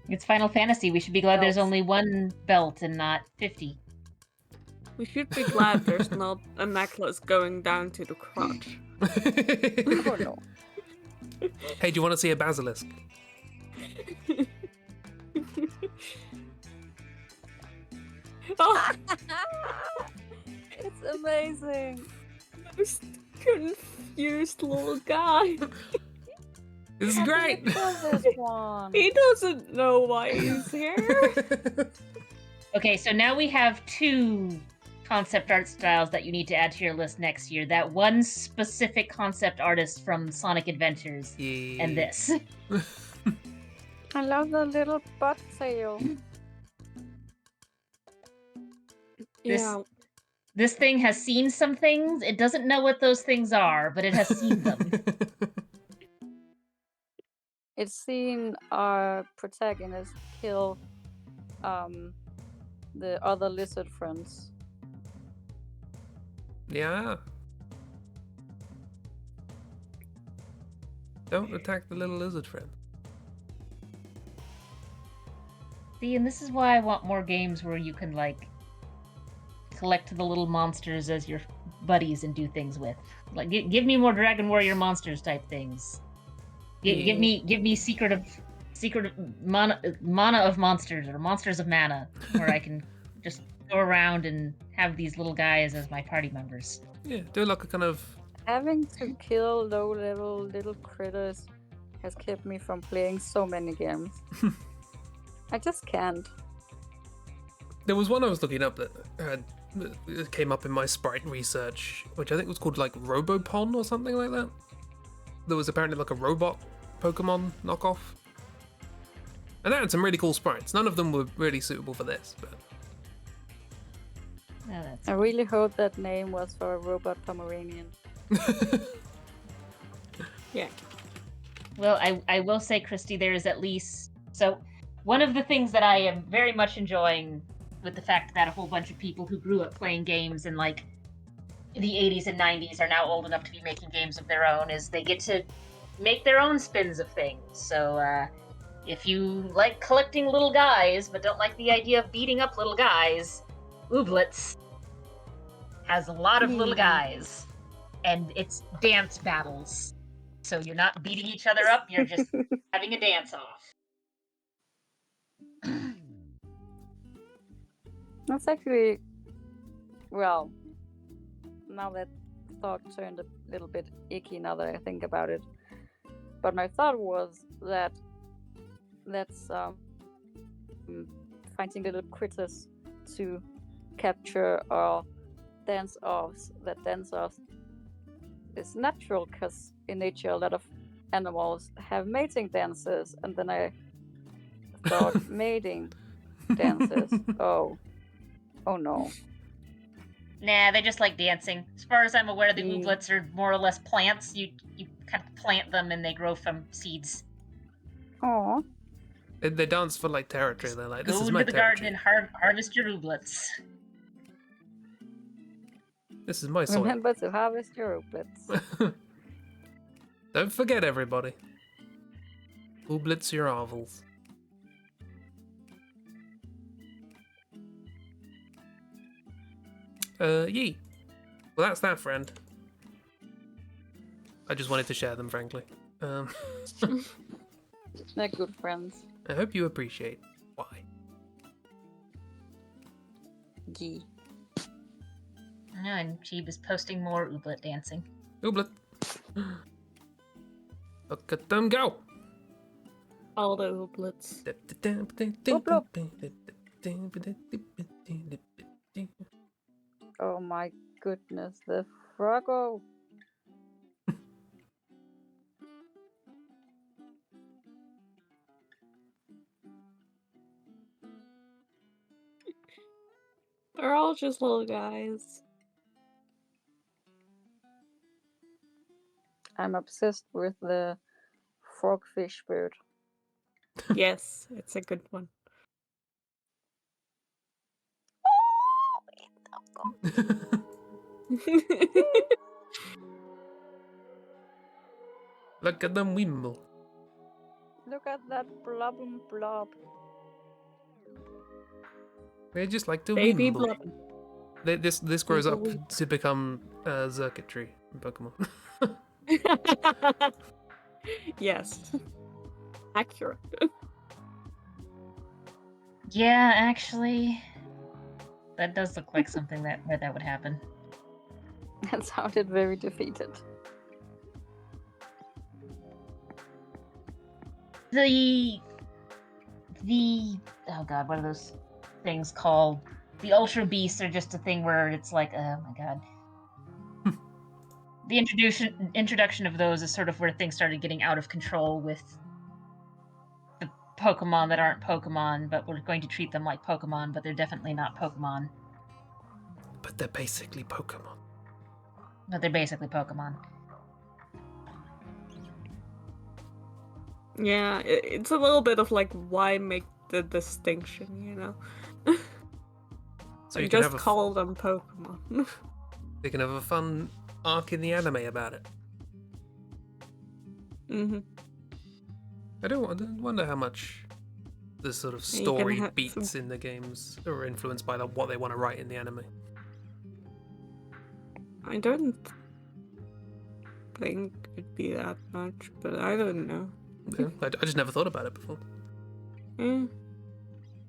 It's Final Fantasy. We should be glad there's Belts. only one belt and not 50. We should be glad there's not a necklace going down to the crotch. Oh no. Hey, do you want to see a basilisk? Oh, It's amazing. most confused little guy. This is How did great. you kill this one? He doesn't know why he's here. Okay, so now we have 2 concept art styles that you need to add to your list next year. That one specific concept artist from Sonic Adventures Yeah. and this. I love the little butt tail. Yeah. This thing has seen some things. It doesn't know what those things are, but it has seen them. It's seen our protagonist kill the other lizard friends. Yeah. Don't attack the little lizard friend. See, and this is why I want more games where you can, like, collect the little monsters as your buddies and do things with. Like, give me more Dragon Warrior Monsters type things. Give me Secret of Mana of Monsters, or Monsters of Mana, where I can just go around and have these little guys as my party members. Yeah, do like a kind of... Having to kill low-level little critters has kept me from playing so many games. I just can't. There was one I was looking up that it came up in my Sprite research, which I think was called like Robopon or something like that. There was apparently like a robot Pokemon knockoff. And that had some really cool sprites. None of them were really suitable for this, but... Oh, that's I really hope that name was for a robot Pomeranian. Yeah. Well, I will say, Christy, there is at least... So, one of the things that I am very much enjoying with the fact that a whole bunch of people who grew up playing games in, like, the 80s and 90s are now old enough to be making games of their own is they get to make their own spins of things. So, if you like collecting little guys but don't like the idea of beating up little guys, Ooblets has a lot of little guys, and it's dance battles. So you're not beating each other up, you're just having a dance-off. That's actually, well, now that thought turned a little bit icky now that I think about it. But my thought was that that's finding little critters to capture or dance-offs. That dance-offs is natural because in nature a lot of animals have mating dances, and then I thought mating dances. Oh no. Nah, they just like dancing. As far as I'm aware, the Mm. Ooblets are more or less plants. You kind of plant them and they grow from seeds. Oh, They dance for like territory. They're like, this Go is into my the territory. garden and harvest your Ooblets. This is my soil. remember to harvest your ooblets. Don't forget, everybody. Ooblets your ovals. Yee. Well, that's that, friend. I just wanted to share them, frankly. They're good friends. I hope you appreciate why. Gee. I know, and Cheeb is posting more Ooblet dancing. Ooblet. Look at them go. All the ooblets. Oh my goodness, the froggo. They're all just little guys. I'm obsessed with the frogfish bird. Yes, it's a good one. Look at them wimble. Look at that blob. They just like to Baby wimble. blob. This grows up Wimble. to become circuitry in Pokemon. Yes. Accurate. Yeah, actually, that does look like something where that would happen. That sounded very defeated. The oh god, what are those things called? The Ultra Beasts are just a thing where it's like, oh my god. The introduction of those is sort of where things started getting out of control with the Pokemon that aren't Pokemon, but we're going to treat them like Pokemon, but they're definitely not Pokemon. But they're basically Pokemon. But they're basically Pokemon. Yeah, it's a little bit of like, why make the distinction, you know? So Like, you can just have call them Pokemon. they can have a fun arc in the anime about it. Mm-hmm. I wonder how much the sort of Yeah, you can story have beats in the games are influenced by what they want to write in the anime. I don't think it'd be that much, but I don't know. Yeah, I just never thought about it before. Eh.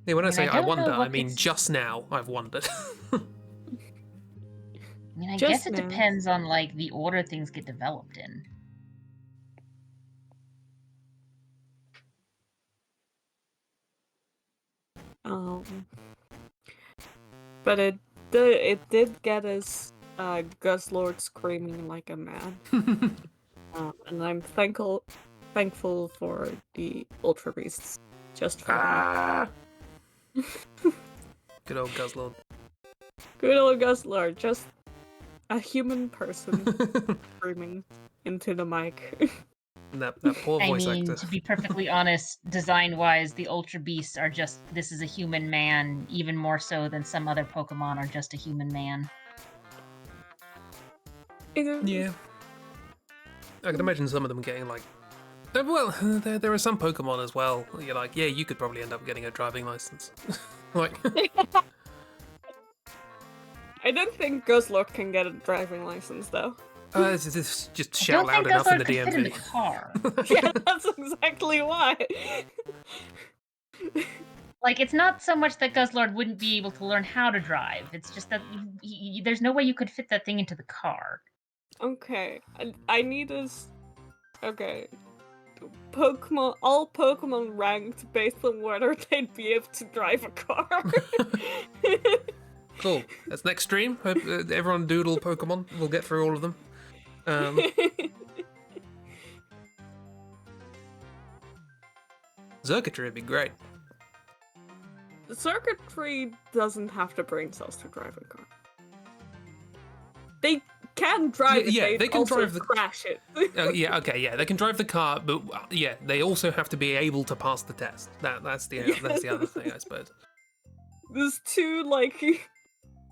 Yeah, when I I mean, say I I don't know wonder, I what mean gets- just now I've wondered. I mean, I Just guess it now. depends on like the order things get developed in. But it did get us Guzzlord screaming like a man. And I'm thankful for the Ultra Beasts. Just for that. Good old Guzzlord. Good old Guzzlord, just a human person screaming into the mic. And that poor I voice mean, actor. to be perfectly honest, design-wise, the Ultra Beasts are just, this is a human man, even more so than some other Pokemon are just a human man. Yeah. I can imagine some of them getting like... Well, there are some Pokemon as well. You're like, yeah, you could probably end up getting a driving license. Like... I don't think Guzzlord can get a driving license, though. just I shout don't think loud enough in the Guzzlord could fit in the DMV. car. Yeah, that's exactly why. Like, it's not so much that Guzzlord wouldn't be able to learn how to drive. It's just that there's no way you could fit that thing into the car. Okay, I need us. Okay, Pokemon. All Pokemon ranked based on whether they'd be able to drive a car. Cool. That's next stream. Hope everyone doodle Pokemon. We'll get through all of them. Circuitry would be great. Circuitry doesn't have the brain cells to drive a car. They can drive it. Yeah, they can also drive the- crash it. Yeah, okay, yeah, they can drive the car, but yeah, they also have to be able to pass the test. That's the other thing, I suppose. There's two like,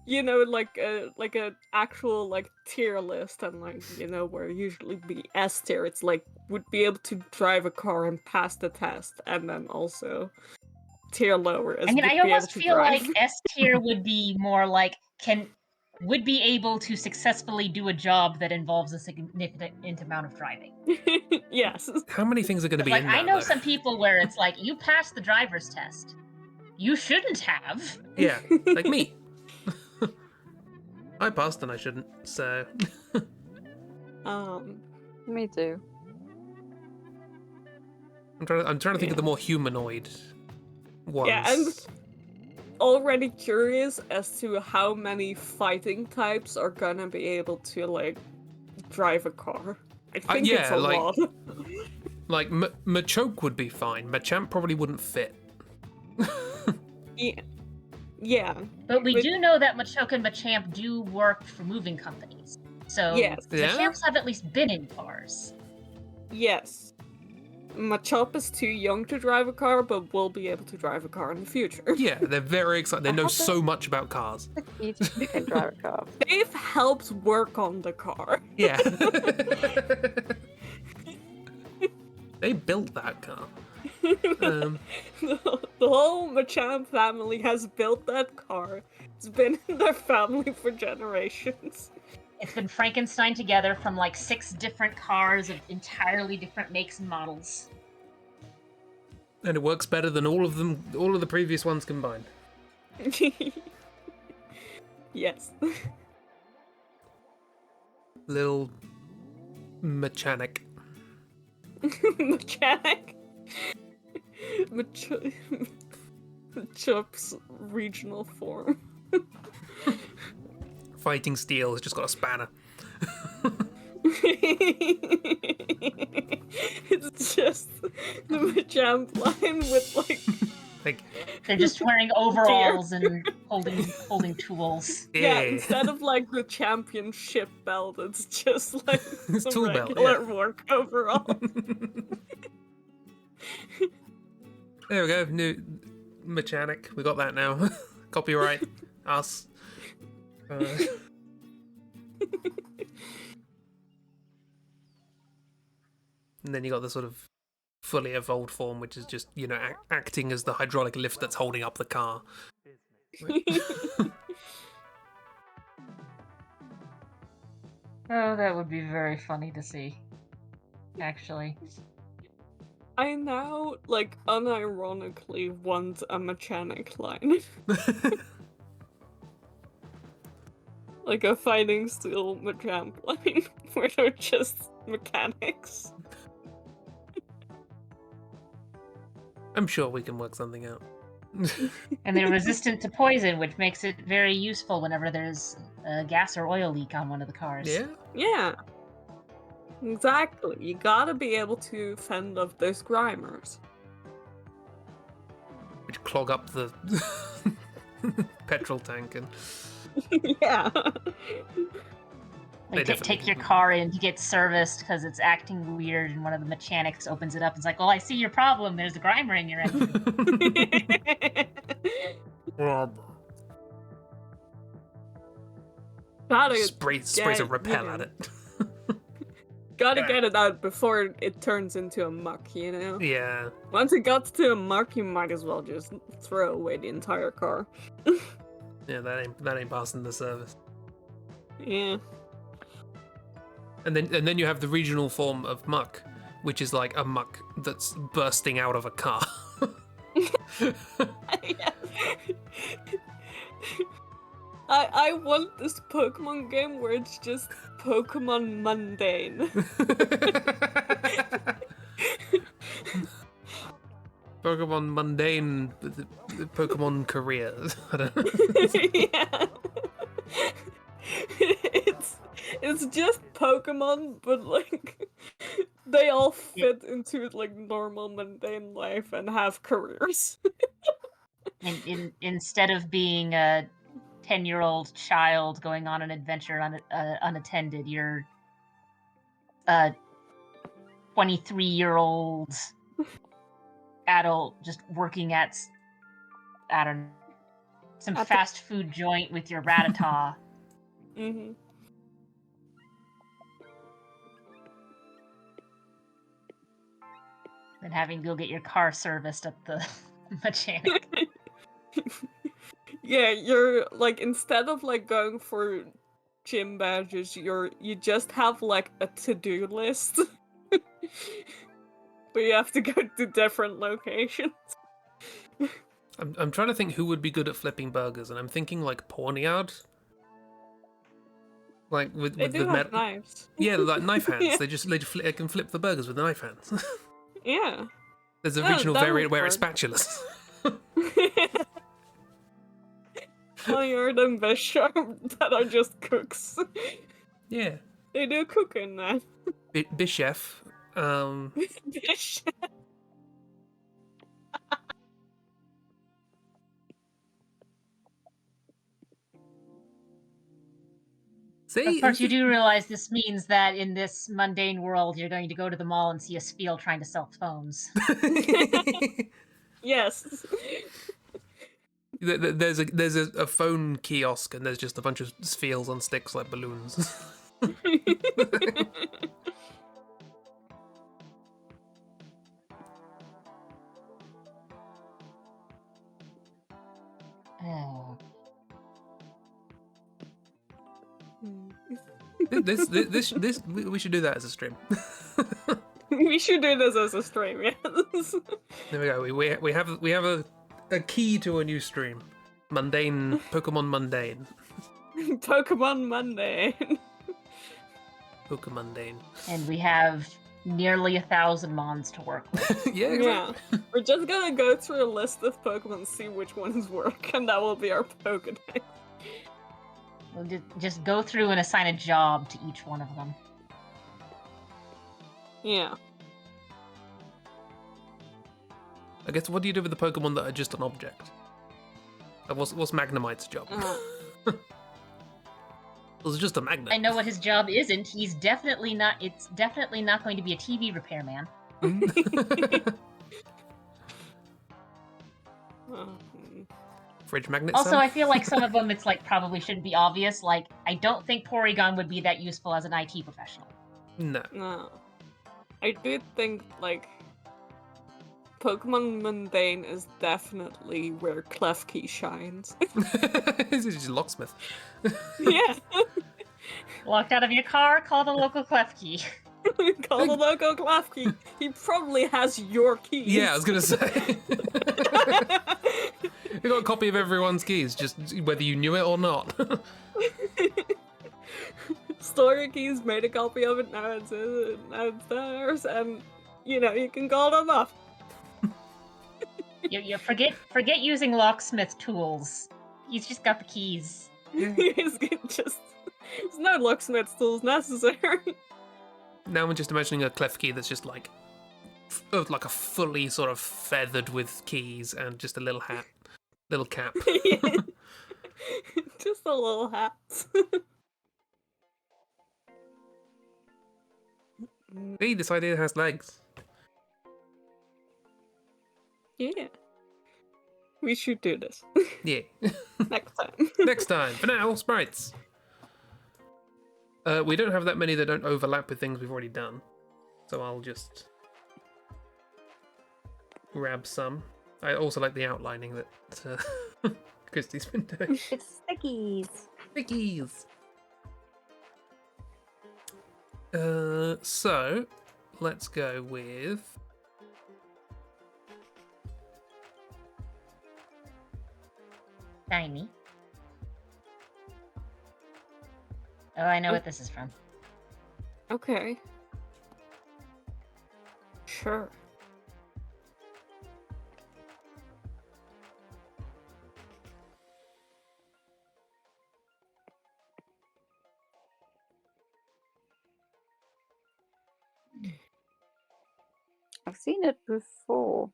you know, like a actual like tier list, and like, you know, where usually be S tier. It's like would be able to drive a car and pass the test, and then also tier lower is I mean, would I be able almost to feel drive. like S tier would be more like would be able to successfully do a job that involves a significant amount of driving. Yes. How many things are going to be Like, in that, I know though? some people where it's like, you passed the driver's test. You shouldn't have. Yeah, like me. I passed and I shouldn't, so... Me too. I'm trying to think of the more humanoid ones. Yeah, and already curious as to how many fighting types are gonna be able to like drive a car. I think yeah, it's a like- lot. Like, Machoke would be fine. Machamp probably wouldn't fit. Yeah. But we do know that Machoke and Machamp do work for moving companies. So Yes. Yeah? Machamps have at least been in cars. Yes. Machop is too young to drive a car, but will be able to drive a car in the future. Yeah, they're very excited. They I know hope so much about cars. Each can drive a car. They've helped work on the car. Yeah. They built that car. Um, The whole Machamp family has built that car. It's been in their family for generations. It's been Frankenstein together from like 6 different cars of entirely different makes and models. and it works better than all of the previous ones combined. Yes. Little mechanic. Mechanic. Machup's regional form. Fighting Steel has just got a spanner. It's just the Machamp line with like Like, They're just wearing overalls and holding tools. yeah, instead of like the championship belt, it's just like It's some tool belt, regular yeah. work overall. there we go, new mechanic. We got that now. Copyright us. And then you got the sort of fully evolved form, which is just, you know, acting as the hydraulic lift that's holding up the car. Oh, that would be very funny to see. Actually. I now, like, unironically want a mechanic line. Like a Fighting Steel Machamp line, where they're just mechanics. I'm sure we can work something out. And they're resistant to poison, which makes it very useful whenever there's a gas or oil leak on one of the cars. Yeah? Yeah. Exactly. You gotta be able to fend off those grimers. Which clog up the petrol tank and... Yeah. They Like, definitely take your didn't. car in to get serviced because it's acting weird, and one of the mechanics opens it up and is like, "Well, I see your problem. There's a grimer in your engine." Gotta sprays a get, repel you at know, it. Gotta get it out before it turns into a muck, you know? Yeah. Once it gets to a muck, you might as well just throw away the entire car. Yeah, that ain't passing the service. Yeah. And then you have the regional form of muck, which is like a muck that's bursting out of a car. Yeah. I want this Pokemon game where it's just Pokemon mundane. Pokemon mundane, Pokemon career. I don't know. Yeah. It's just Pokemon, but like they all fit into like normal mundane life and have careers. And instead of being a 10-year-old child going on an adventure unattended, you're a 23-year-old adult just working at, I don't know, some At the- fast food joint with your Rattata. Mm-hmm. And having to go get your car serviced at the mechanic. Yeah, you're like instead of like going for gym badges, you just have like a to-do list. But you have to go to different locations. I'm trying to think who would be good at flipping burgers, and I'm thinking like Pawnyard. Like with They the do have knives. Yeah, like knife hands. Yeah. They can flip the burgers with knife hands. Yeah. There's a Oh, regional that variant would where it's work. spatulas. Pawnyard and Bishop that are just cooks. Yeah. They do cooking now. Bichef. Bishop. See? Of course, you do realize this means that in this mundane world, you're going to go to the mall and see a spiel trying to sell phones. Yes. There's a phone kiosk, and there's just a bunch of spheles on sticks like balloons. Oh. This we should do that as a stream. We should do this as a stream, yes. There we go. We have a key to a new stream. Mundane Pokemon Mundane. Pokemon Monday. Pokemon Mundane. And we have nearly 1,000 mons to work with. Yeah, exactly. Yeah. We're just gonna go through a list of Pokemon and see which ones work, and that will be our Pokedex. We'll just go through and assign a job to each one of them. Yeah. I guess, what do you do with the Pokemon that are just an object? What's Magnemite's job? Well, it's just a magnet. I know what his job isn't. He's definitely not. It's definitely not going to be a TV repairman. Fridge magnet. Also, cell? I feel like some of them, it's like probably shouldn't be obvious. Like, I don't think Porygon would be that useful as an IT professional. No. No. I do think, like, Pokemon Mundane is definitely where Klefki shines. This is just locksmith. Yeah. Locked out of your car, call the local Klefki. Call the local Klefki. He probably has your keys. Yeah, I was gonna say. We got a copy of everyone's keys, just whether you knew it or not. Stole your keys, made a copy of it, now it's theirs, and you know you can call them up. You forget using locksmith tools. He's just got the keys. There's no locksmith tools necessary. Now I'm just imagining a Klefki that's just like a fully sort of feathered with keys and just a little hat, little cap. Just a little hat. Hey, this idea has legs. Yeah. We should do this. Yeah. Next time. Next time. For now, sprites. We don't have that many that don't overlap with things we've already done. So I'll just grab some. I also like the outlining that Christy's been doing. It's stickies. Stickies. So let's go with Shiny. Oh, I know what this is from. Okay. Sure. I've seen it before.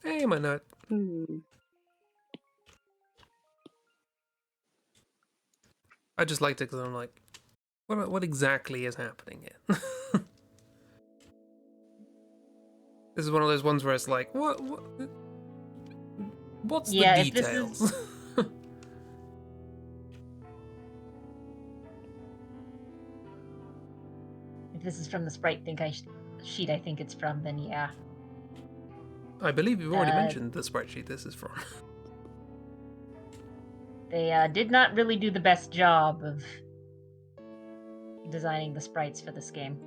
hey, my nut. I just liked it because I'm like, what exactly is happening here? This is one of those ones where it's like, what's the details? If this is from the sprite sheet I think it's from, then yeah. I believe you've already mentioned the sprite sheet this is from. They did not really do the best job of designing the sprites for this game.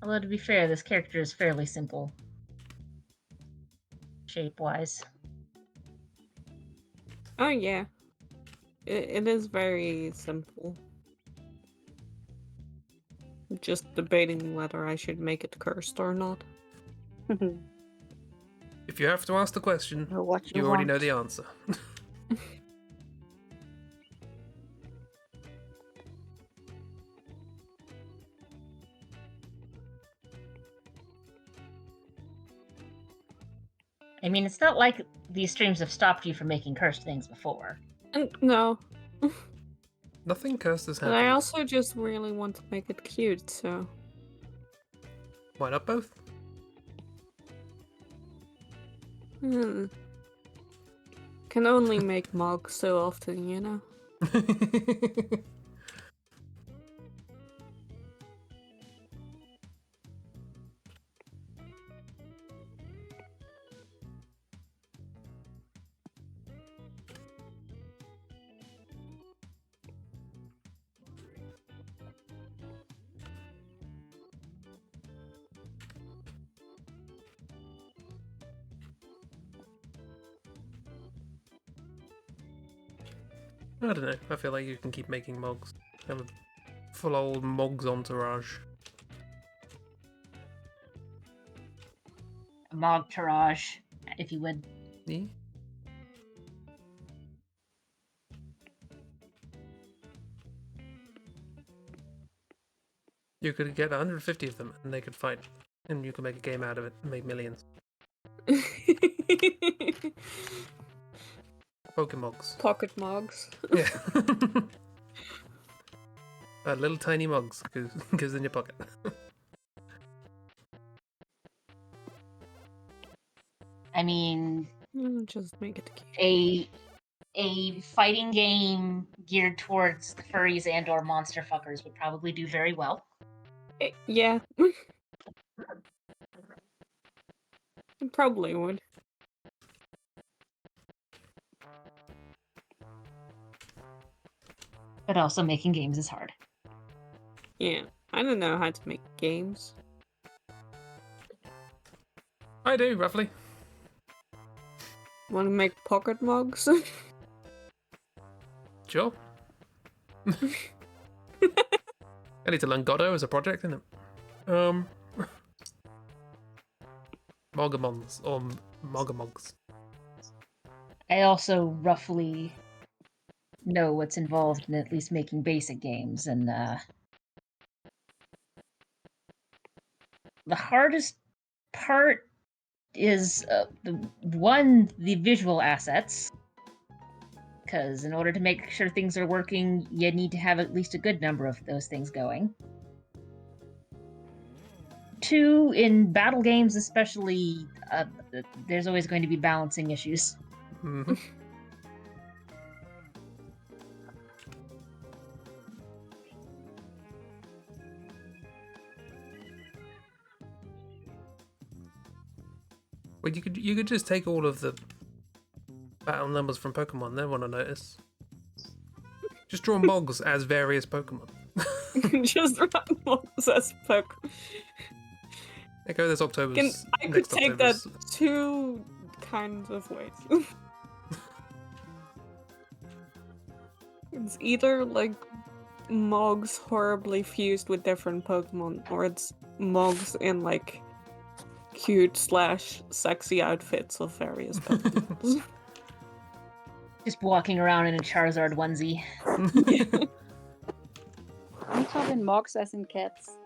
Although, to be fair, this character is fairly simple. Shape-wise. Oh yeah. It is very simple. Just debating whether I should make it cursed or not. If you have to ask the question, What you already know want. the answer. I mean, it's not like these streams have stopped you from making cursed things before. No. Nothing cursed has But happened. I also just really want to make it cute, so... Why not both? Can only make mugs so often, you know? I don't know. I feel like you can keep making mugs. Have a full old mugs entourage. A Mogtourage, if you would. Yeah. You could get 150 of them and they could fight. And you could make a game out of it and make millions. Pokemugs. Pocket mugs. Yeah. Little tiny mugs goes in your pocket. I mean, Just make it cute. a fighting game geared towards the furries and/or monster fuckers would probably do very well. Yeah. It probably would. But also making games is hard. Yeah. I don't know how to make games. I do, roughly. Want to make pocket mugs? Sure. I need to learn Godot as a project, innit? Mogamons, or Mogamogs. I also roughly know what's involved in at least making basic games, and the hardest part is the visual assets, because in order to make sure things are working, you need to have at least a good number of those things going. 2, in battle games especially, there's always going to be balancing issues. Mm-hmm. Well, you could just take all of the battle numbers from Pokemon. They want to notice. Just draw Mogs as various Pokemon. Just run mugs as Pokemon. There go. There's October's. I could next take October's. that 2 kinds of ways. It's either like Mogs horribly fused with different Pokemon, or it's Mogs in like cute/sexy outfits of various Pokemon. Just walking around in a Charizard onesie. I'm talking mugs as in cats.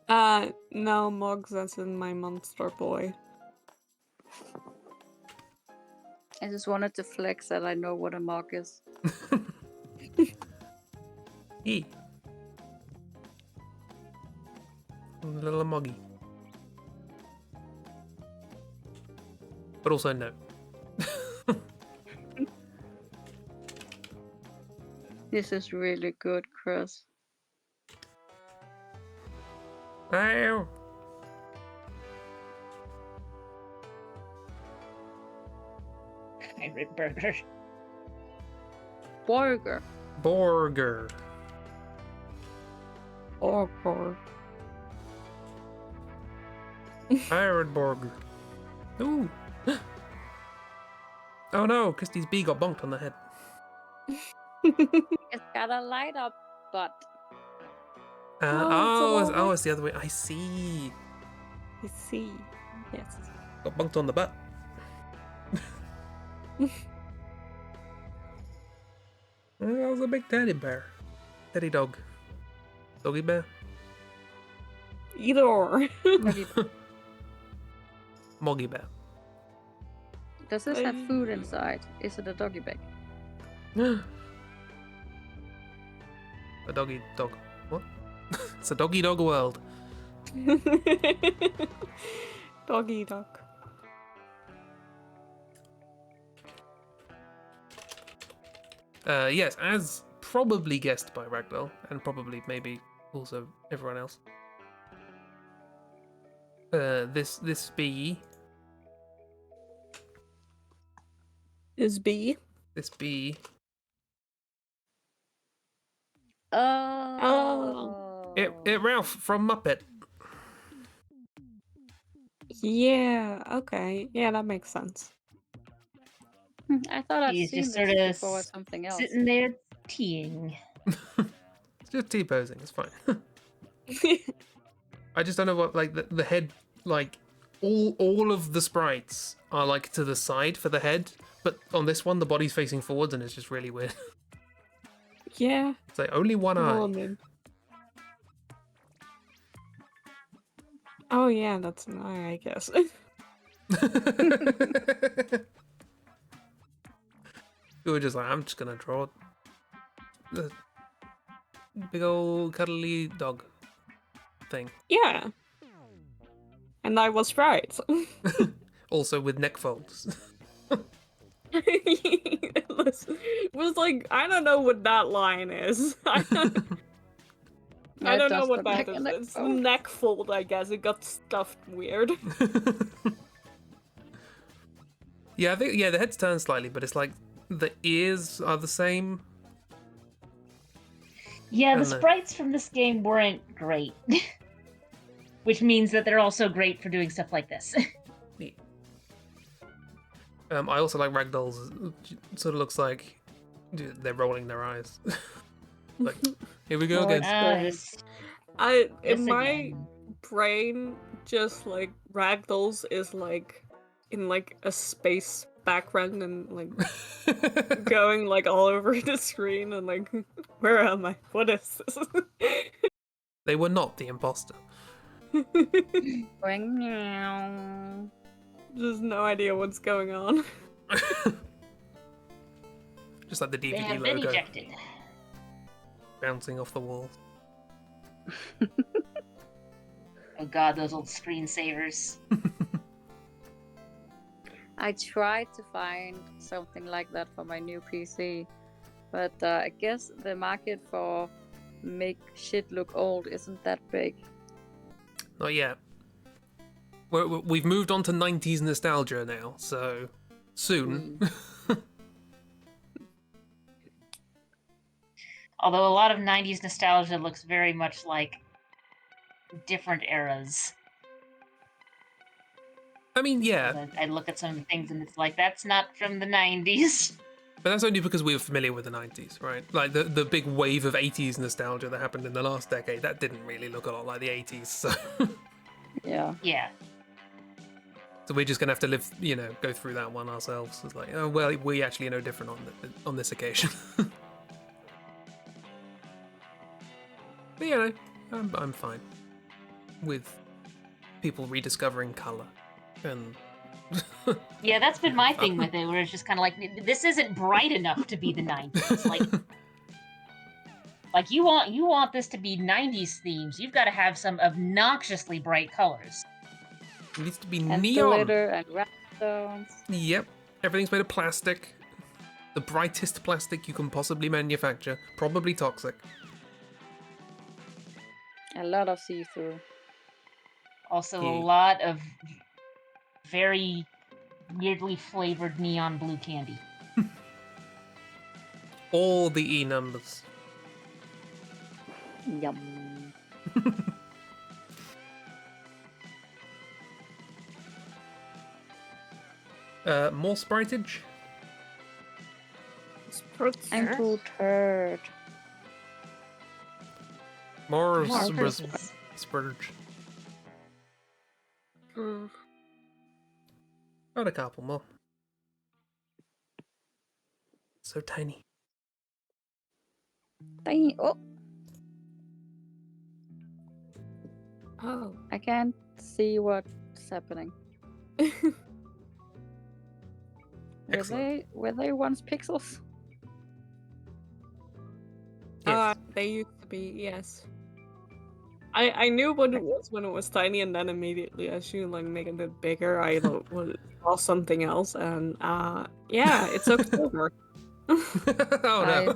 No, Mogs as in my monster boy. I just wanted to flex that I know what a mug is. E. Little Moggy. But also no. This is really good, Chris. Ow. Favorite burger. Burger. Borger. Or Pirate Borger. Ooh. Oh no, Christy's bee got bonked on the head. It's got a light up butt. Oh, it's the other way. I see. I see. Yes. Got bunked on the butt. That was a big teddy bear. Teddy dog. Doggy bear. Either or. Moggy bear. Does this have food inside? Is it a doggy bag? A doggy dog. What? It's a doggy dog world. Doggy dog. Yes, as probably guessed by Ragdoll, and probably maybe also everyone else. This bee. Is B. This bee. Oh. It Ralph from Muppet. Yeah, okay. Yeah, that makes sense. I thought I'd He's seen just this sort of before or something else. sitting there teeing. It's just T-posing, it's fine. I just don't know what, like, the head, like, all of the sprites are, like, to the side for the head, but on this one, the body's facing forwards, and it's just really weird. Yeah. It's like, only one Well, eye. then. Oh yeah, that's an eye, I guess. We were just like, I'm just gonna draw the big old cuddly dog thing. Yeah. And I was right. Also with neck folds. It was like, I don't know what that line is. I don't know what that is. It's the neck fold, I guess. It got stuffed weird. Yeah, I think the head's turned slightly, but it's like the ears are the same. Yeah, the And the- sprites from this game weren't great. Which means that they're also great for doing stuff like this. Neat. I also like Ragdoll's. Sort of looks like they're rolling their eyes. Like, here we go again. This In my again. brain, just like Ragdoll's is like in like a space background and like going like all over the screen and like, where am I? What is this? They were not the imposter. Going meow. Just no idea what's going on. Just like the They DVD have been logo ejected. bouncing off the wall. Oh god, those old screensavers. I tried to find something like that for my new PC, but I guess the market for make shit look old isn't that big. Not yet. We've moved on to 90s nostalgia now, so soon. Although a lot of 90s nostalgia looks very much like different eras. I mean, yeah, I look at some of the things and it's like, that's not from the 90s. but that's only because we were familiar with the 90s, right? Like the big wave of 80s nostalgia that happened in the last decade, that didn't really look a lot like the 80s, so... Yeah. Yeah. So we're just gonna have to live, go through that one ourselves. It's like, oh well, we actually know different on this occasion. But I'm fine with people rediscovering color, and Yeah, that's been my thing with it, where it's just kind of like, this isn't bright enough to be the 90s. Like you want this to be 90s themes, you've got to have some obnoxiously bright colors. it needs to be And neon. glitter and rhinestones. Yep, everything's made of plastic, the brightest plastic you can possibly manufacture, probably toxic. A lot of see-through. Also, a Yeah. lot of very weirdly flavored neon blue candy. All the E numbers. Yum. More spritage. I'm perturbed. More More spurge. Add a couple more. So tiny. Tiny. Oh, Oh. I can't see what's happening. Excellent. Were they once pixels? Yes. They used to be, yes. I knew what it was when it was tiny, and then immediately as you like making it bigger, I saw something else, and yeah, it's October. Oh no.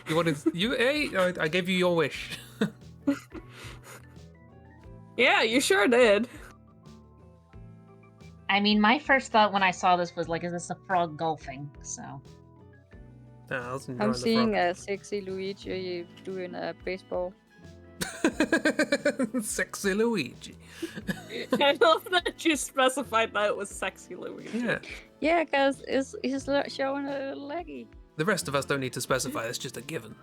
You wanted hey, I gave you your wish. Yeah, you sure did. I mean, my first thought when I saw this was like, is this a frog golfing? So. I was I'm enjoying seeing a sexy Luigi doing a baseball. Sexy Luigi. I love that you specified that it was sexy Luigi. Yeah. Yeah, because he's showing a little leggy. The rest of us don't need to specify, it's just a given.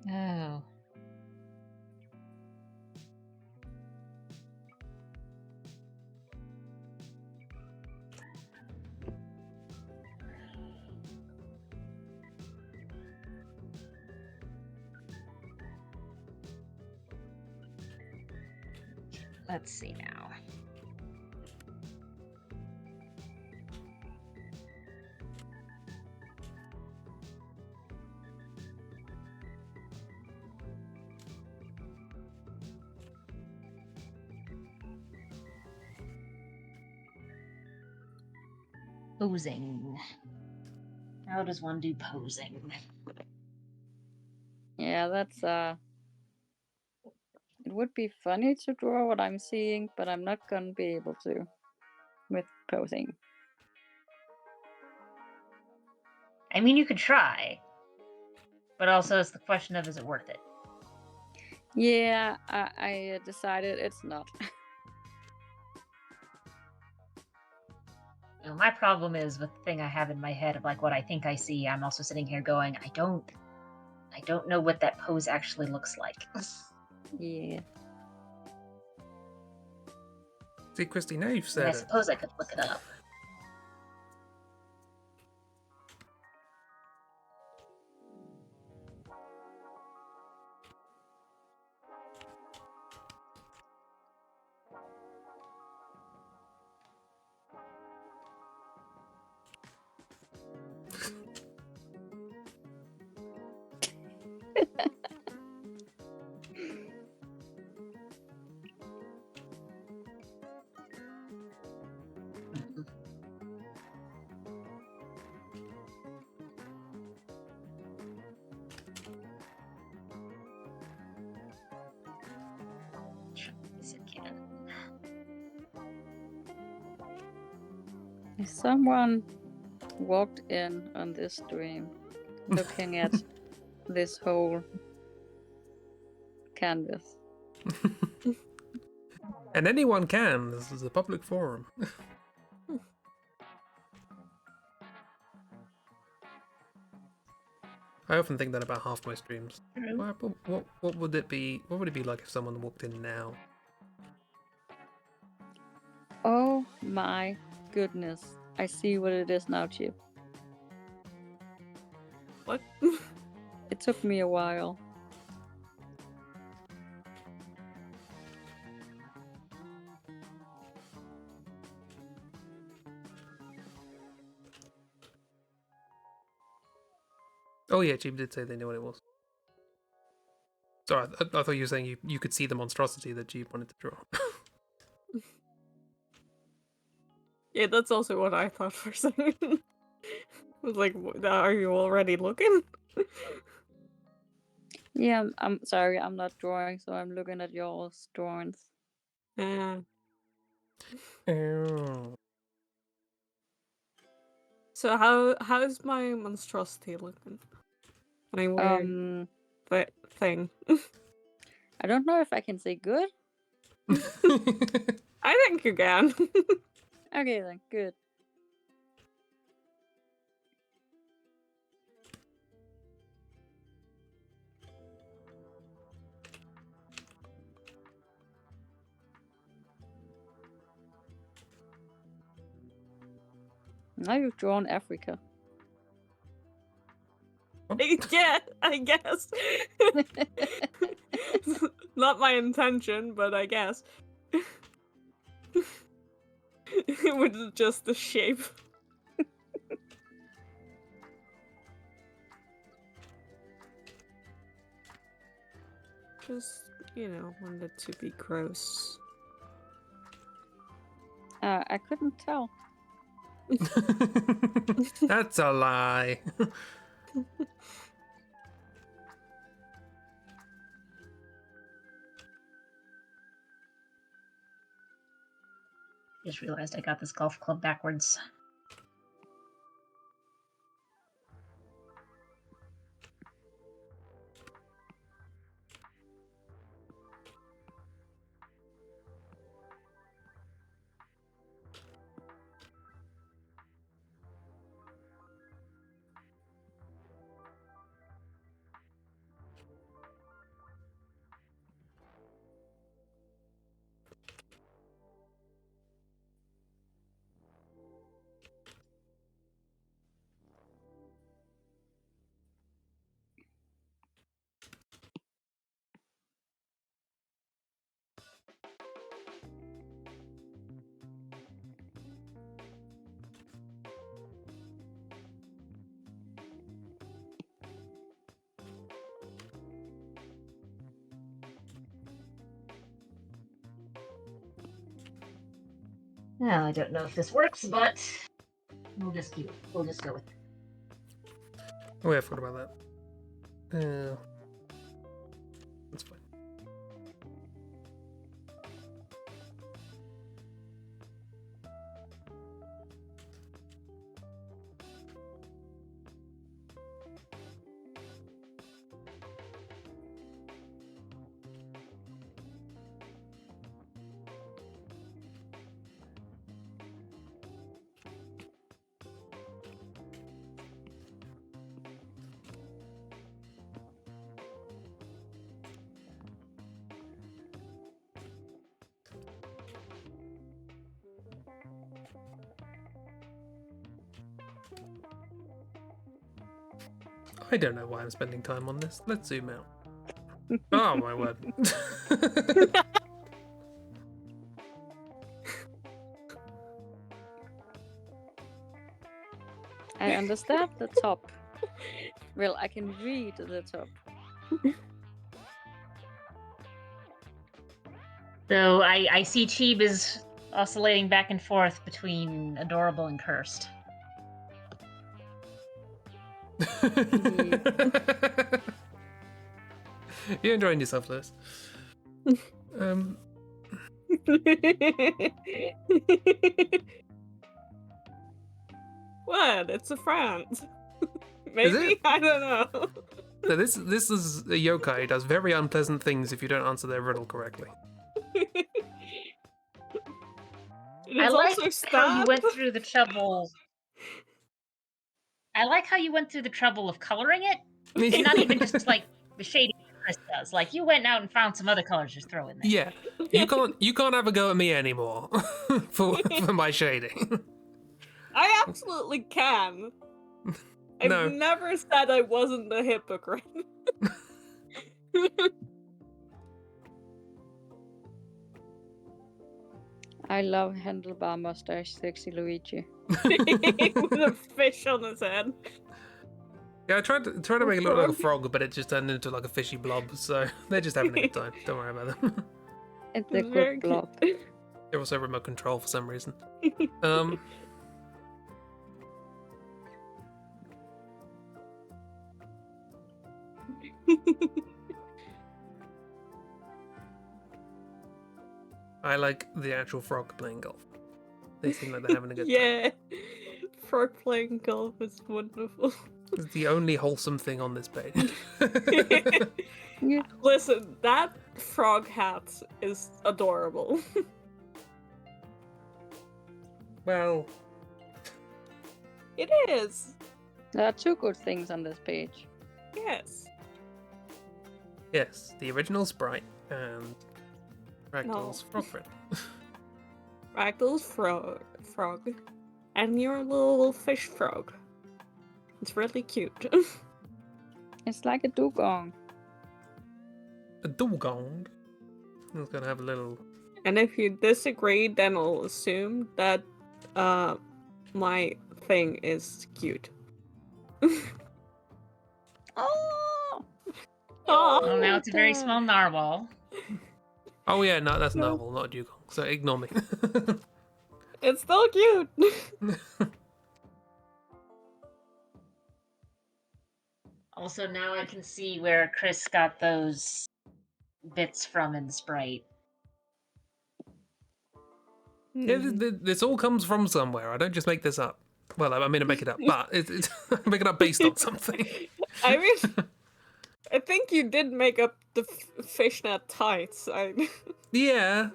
Oh. Let's see now. Posing. How does one do posing? Yeah, that's it would be funny to draw what I'm seeing, but I'm not gonna be able to with posing. I mean, you could try, but also it's the question of, is it worth it? Yeah, I decided it's not. You know, my problem is with the thing I have in my head of like what I think I see. I'm also sitting here going, I don't know what that pose actually looks like. Yeah. See, Christy, now you've I said it. suppose I could look it up. If someone walked in on this stream looking at this whole canvas. And anyone can. This is a public forum. I often think that about half my streams. What would it be? What would it be like if someone walked in now? Oh my goodness. I see what it is now, Chip. What? It took me a while. Oh yeah, Chibi did say they knew what it was. Sorry, I thought you were saying you could see the monstrosity that Chibi wanted to draw. Yeah, that's also what I thought for a second. I was like, are you already looking? Yeah, I'm sorry, I'm not drawing, so I'm looking at y'all's drawings. Yeah. Oh. So how's my monstrosity looking? My weird thing. I don't know if I can say good. I think you can. Okay then, good. Now you've drawn Africa. Yeah, I guess. Not my intention, but I guess. It was just the shape. Just, wanted to be gross. I couldn't tell. That's a lie. Just realized I got this golf club backwards. Well, I don't know if this works, but we'll just go with it. Oh, yeah, I forgot about that. That's fine. I don't know why I'm spending time on this. Let's zoom out. Oh my word. I understand the top. Well, I can read the top. So I see Chib is oscillating back and forth between adorable and cursed. You're enjoying yourself, Lewis. What? It's a friend. Is Maybe? it? I don't know. So this is a yokai. It does very unpleasant things if you don't answer their riddle correctly. I like also how you stab. went through the trouble. I like how you went through the trouble of coloring it, and not even just like the shading Chris does. Like you went out and found some other colors just throw in there. Yeah, you can't have a go at me anymore for my shading. I absolutely can. I've No. never said I wasn't a hypocrite. I love handlebar mustache, sexy Luigi. With a fish on his head. Yeah, I tried to make it look like a frog, but it just turned into like a fishy blob. So they're just having a good time. Don't worry about them. It's a Very good blob. They're also remote control for some reason. I like the actual frog playing golf. They seem like they're having a good time. Yeah. Frog playing golf is wonderful. It's the only wholesome thing on this page. Yeah. Listen, that frog hat is adorable. Well, It is. There are two good things on this page. Yes. yes, the original sprite and Ragdoll's frog friend. Ragdoll's frog. and you're a little fish frog. It's really cute. It's like a dugong. A dugong. It's gonna have a little. And if you disagree, then I'll assume that my thing is cute. Oh! Oh, Well, now it's a very small narwhal. Oh yeah, no, that's narwhal, not a dugong. So ignore me. it's still cute. Also, now I can see where Chris got those bits from in Sprite. Yeah, this all comes from somewhere. I don't just make this up. Well, I mean, I make it up, but it's I make it up based on something. I mean, I think you did make up the fishnet tights. Yeah,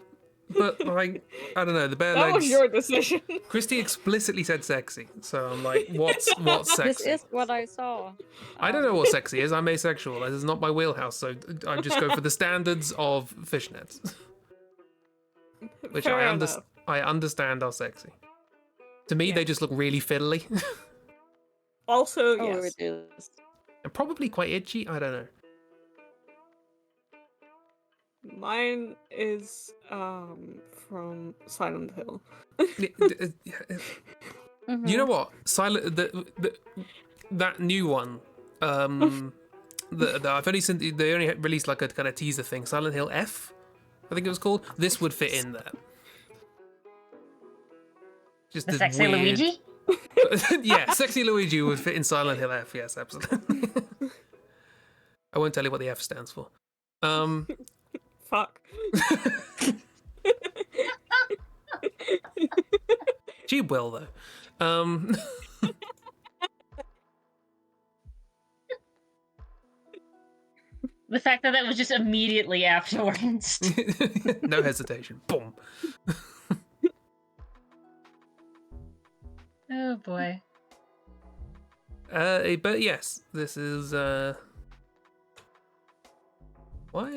but like, I don't know, the bare That legs. was your decision. Christy explicitly said sexy, so I'm like, what's sexy? This is what I saw. I don't know what sexy is. I'm asexual. This is not my wheelhouse, so I just go for the standards of fishnets, which Fair enough. I understand are sexy. To me, they just look really fiddly Also, Oh, yes. it is. and probably quite itchy. I don't know. Mine is from Silent Hill. Mhm. You know what? That new one. I've only seen. They only released like a kind of teaser thing. Silent Hill F, I think it was called. This would fit in there. Just The this sexy weird... Luigi? Yeah, sexy Luigi would fit in Silent Hill F. Yes, absolutely. I won't tell you what the F stands for. Fuck. She will though. The fact that was just immediately afterwards. No hesitation. Boom. Oh boy. But yes, this is. Why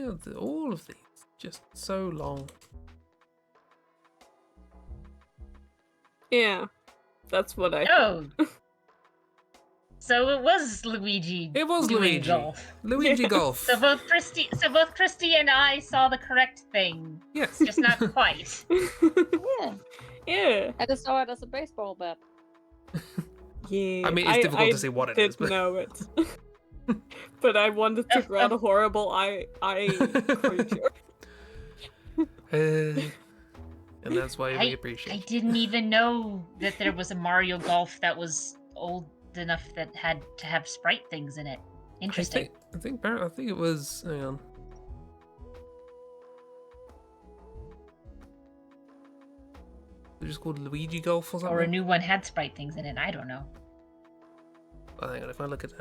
are all of these just so long? Yeah, that's what I. Oh. So it was Luigi. It was doing Luigi. golf. Luigi Golf. So both Christy and I saw the correct thing. Yes. Just not quite. Yeah. Yeah. I just saw it as a baseball bat. Yeah. I mean, it's difficult to see what it is, did but know it. But I wanted to draw the horrible eye creature. and that's why we I appreciate. didn't even know that there was a Mario Golf that was old enough that had to have sprite things in it. Interesting. I think it was. Hang on. They're just called Luigi Golf or something. Or a new one had sprite things in it. I don't know. Oh, hang on. If I look at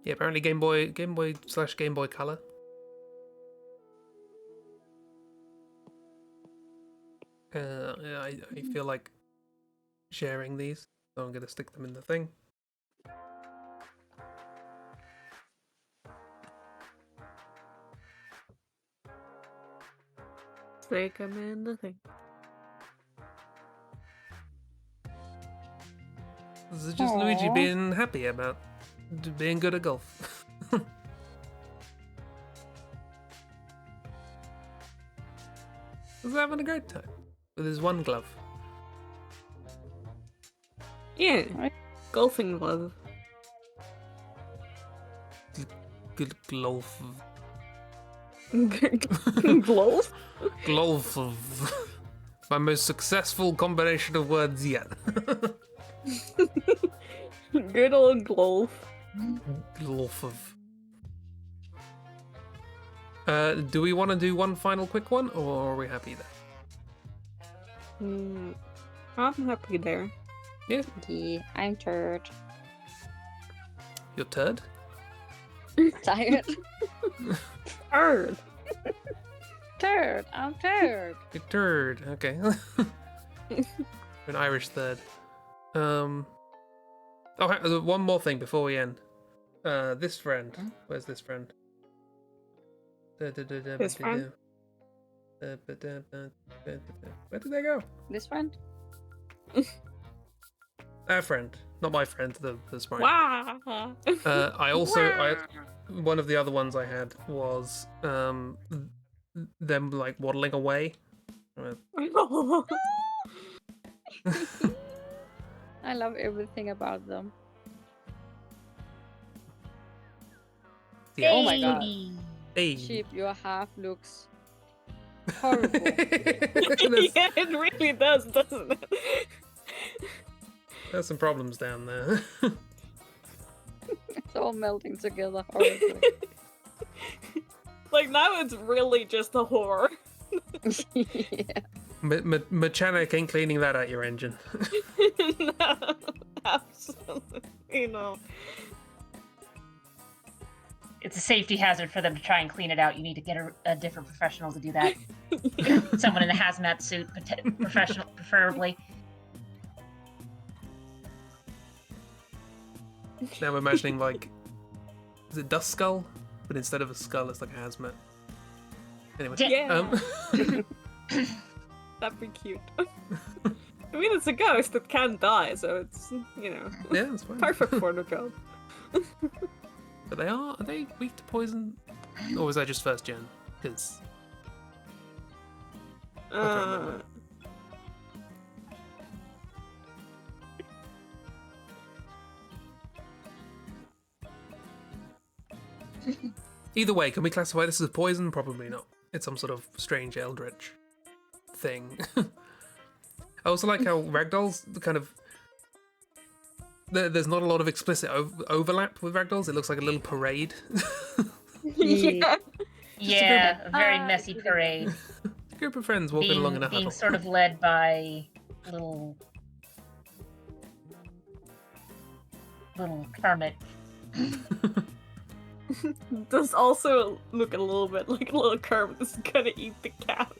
yeah, apparently Game Boy / Game Boy Color. Yeah, I feel like sharing these, so I'm gonna stick them in the thing. Stick him in the thing. This is just Luigi Aw. being happy about being good at golf. He's having a great time with his one glove. Yeah. Right. Golfing glove. Good glove. Glove? Glove. My most successful combination of words yet. Good old glove. Glove. Do we want to do one final quick one, or are we happy there? I'm happy there. Yeah. Yeah, I'm turd. You're turd? Tired. Turd. Turd. I'm turd. You're turd. Okay. An Irish third. Oh, one more thing before we end. This friend. Hmm? Where's this friend? This friend? Where did they go? This friend? Our friend, not my friend. The sprite. Wow. I also one of the other ones I had was them like waddling away. I love everything about them. Yeah. Oh my god. Hey. Sheep, your half looks horrible. Yeah, it really does, doesn't it? There's some problems down there. It's all melting together horribly. Like, now it's really just a horror. Yeah. Mechanic ain't cleaning that out your engine. No, absolutely not. It's a safety hazard for them to try and clean it out. You need to get a different professional to do that. Someone in a hazmat suit, professional, preferably. Now I'm imagining like, is it Dust Skull? But instead of a skull, it's like a hazmat. Anyway, Yeah. That'd be cute. I mean, it's a ghost that can't die, so it's, you know, yeah, that's fine. perfect for the job. But are they weak to poison? Or was that just first gen? Because either way, can we classify this as poison? Probably not. It's some sort of strange eldritch thing. I also like how Ragdoll's kind of... There's not a lot of explicit overlap with Ragdolls. It looks like a little parade. Yeah. Yeah, a very messy parade. A group of friends walking along in a being huddle. sort of led by little Kermit. Does also look a little bit like a little Kermit is gonna eat the cat.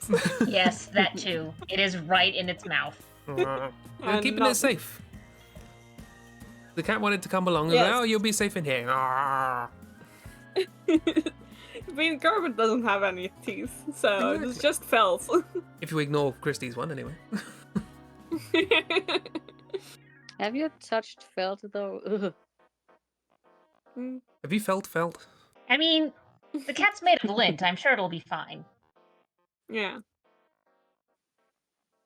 Yes, that too. It is right in its mouth. They're And keeping not- it safe. The cat wanted to come along and Yes. go, oh, you'll be safe in here. I mean, Kermit doesn't have any teeth, so it's Exactly. just felt. If you ignore Christie's one, anyway. Have you touched felt though? Ugh. Have you felt? I mean, the cat's made of lint. I'm sure it'll be fine. Yeah.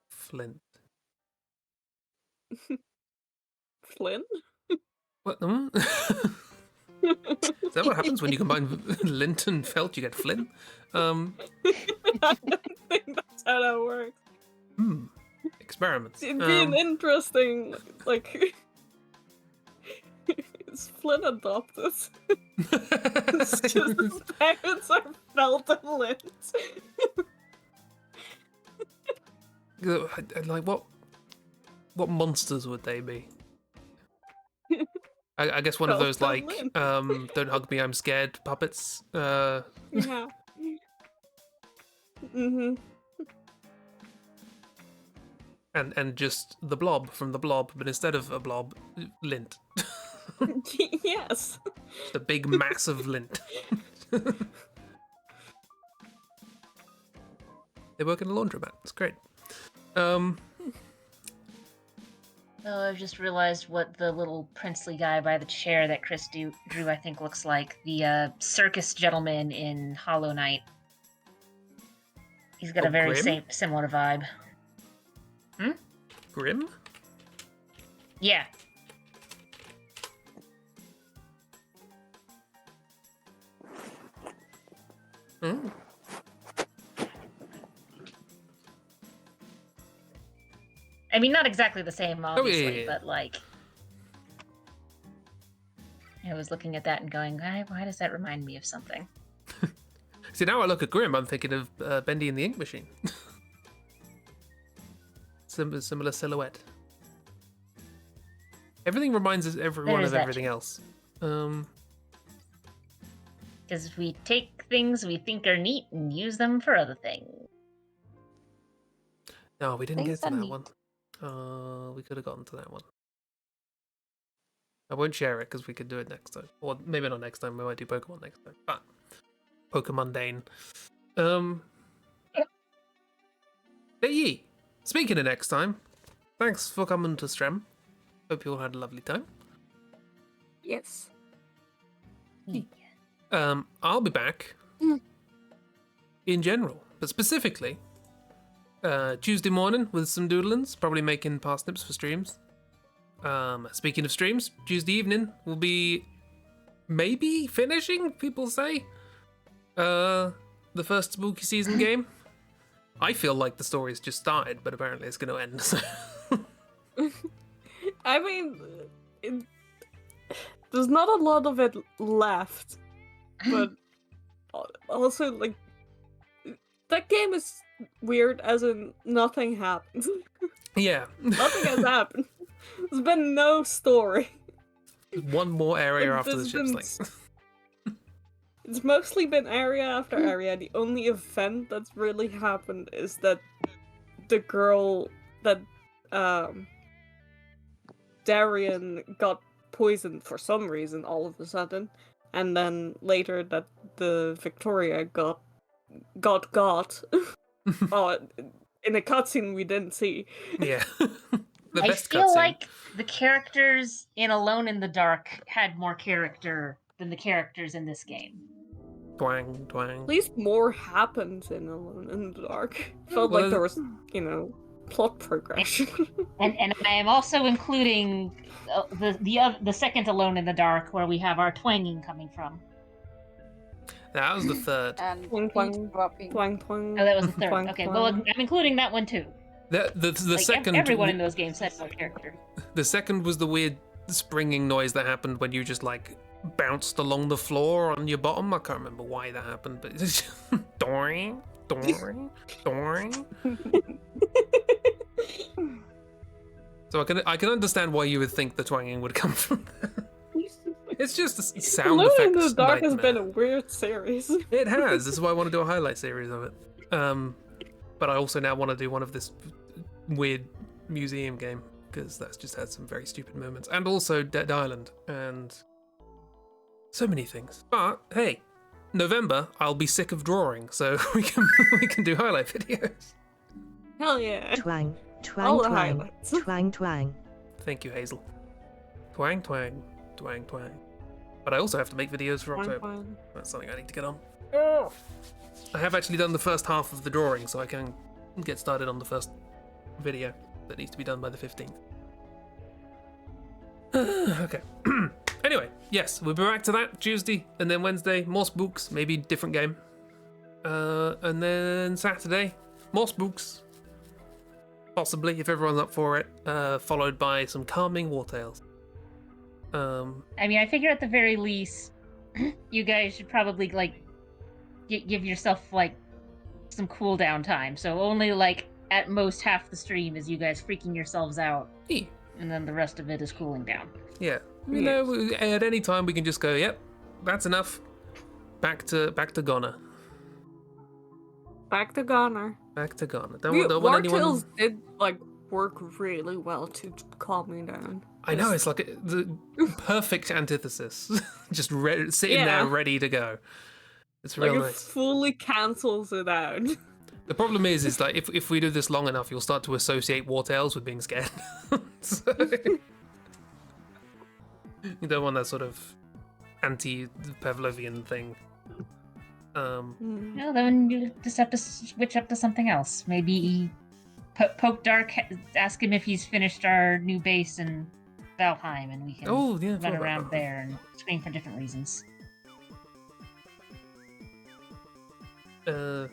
Flint. Flynn? What? Is that what happens when you combine lint and felt? You get Flint? I don't think that's how that works. Experiments. It'd be an interesting, like... Is Flynn adopted? It's just his parents are felt and lint. Like, what monsters would they be? I guess one of Felt those, and like, lint. don't hug me, I'm scared puppets. Yeah. Mm-hmm. And just the blob from the blob, but instead of a blob, lint. Yes. Just a big mass of lint. They work in a laundromat. It's great. Oh, I've just realized what the little princely guy by the chair that Chris drew, I think, looks like. The circus gentleman in Hollow Knight. He's got Oh, a very Grim? similar vibe. Grim? Yeah. Oh. I mean, not exactly the same, obviously, yeah, yeah. but like... I was looking at that and going, why does that remind me of something? See, now I look at Grim, I'm thinking of Bendy and the Ink Machine. Similar silhouette. Everything reminds us everyone There is of that. everything else. Because we take things we think are neat and use them for other things. No, we didn't Things get to are that neat. one. We could have gotten to that one. I won't share it because we could do it next time. Or maybe not next time, we might do Pokemon next time. But Pokemon. Hey ye! Speaking of next time, thanks for coming to Strem. Hope you all had a lovely time. Yes. I'll be back in general, but specifically Tuesday morning with some doodlings, probably making parsnips for streams. Speaking of streams, Tuesday evening will be maybe finishing, people say, the first spooky season game. I feel like the story's just started, but apparently it's going to end. So. I mean, there's not a lot of it left, but also, like, that game is weird as in nothing happened. Yeah. Nothing has happened. There's been no story. One more area Like, after the there's ship's been like. It's mostly been area after area. The only event that's really happened is that the girl that Darian got poisoned for some reason all of a sudden, and then later that the Victoria got in a cutscene we didn't see. Yeah. The I best feel cutscene. like the characters in Alone in the Dark had more character than the characters in this game. Twang, twang. At least more happened in Alone in the Dark. Felt like there was, plot progression. And I am also including the second Alone in the Dark, where we have our twanging coming from. That was the third. And Twang, beat twang. dropping. Twang, twang. Oh, that was the third. Twang, Okay, twang. well, I'm including that one too. The Like, second. everyone in those games had more character. The second was the weird springing noise that happened when you just like bounced along the floor on your bottom. I can't remember why that happened, but it's just doing, doing, doing. So I can understand why you would think the twanging would come from there. It's just a sound Alone effects in the Dark has nightmare. been a weird series. It has. This is why I want to do a highlight series of it. But I also now want to do one of this weird museum game because that's just had some very stupid moments, and also Dead Island and so many things. But hey, November I'll be sick of drawing, so we can do highlight videos. Hell yeah. Twang, All twang, the twang, highlights. twang, twang. Thank you, Hazel. Twang, twang, twang, twang. But I also have to make videos for Twang, October. twang. That's something I need to get on. I have actually done the first half of the drawing, so I can get started on the first video that needs to be done by the 15th. Okay. Anyway, yes, we'll be back to that Tuesday, and then Wednesday, more spooks, maybe different game. And then Saturday, more spooks. Possibly, if everyone's up for it, followed by some calming war tales. I mean, I figure at the very least, you guys should probably like give yourself like some cool down time. So only like at most half the stream is you guys freaking yourselves out, Yeah. and then the rest of it is cooling down. Yeah. You know, at any time we can just go, yep, that's enough. Back to Ghana. Back to Ghana. Back to Ghana. War Don't want anyone. Tales did like work really well to calm me down. I know, it's like the perfect antithesis. Just sitting Yeah. there ready to go. It's real Like it nice. fully cancels it out. The problem is like if we do this long enough, you'll start to associate war tales with being scared. So, you don't want that sort of anti-Pavlovian thing. Well, then you just have to switch up to something else. Maybe Poke Dark, ask him if he's finished our new base in Valheim, and we can Oh, yeah, run forgot about around that. there and scream for different reasons. Yeah.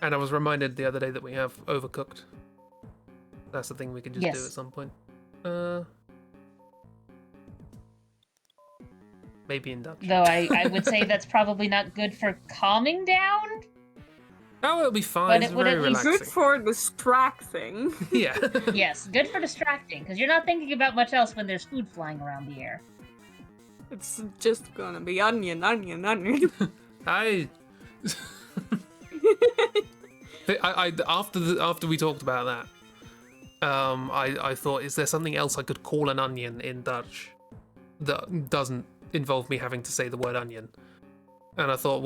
And I was reminded the other day that we have Overcooked. That's the thing we can just do Yes. at some point. Maybe in Dutch. Though I would say that's probably not good for calming down. Oh, it'll be fine. But It's it would very at least- Good relaxing. for distracting. Yeah. Yes, good for distracting, because you're not thinking about much else when there's food flying around the air. It's just gonna be onion, onion, onion. I after we talked about that, I thought, is there something else I could call an onion in Dutch that doesn't involve me having to say the word onion? And I thought,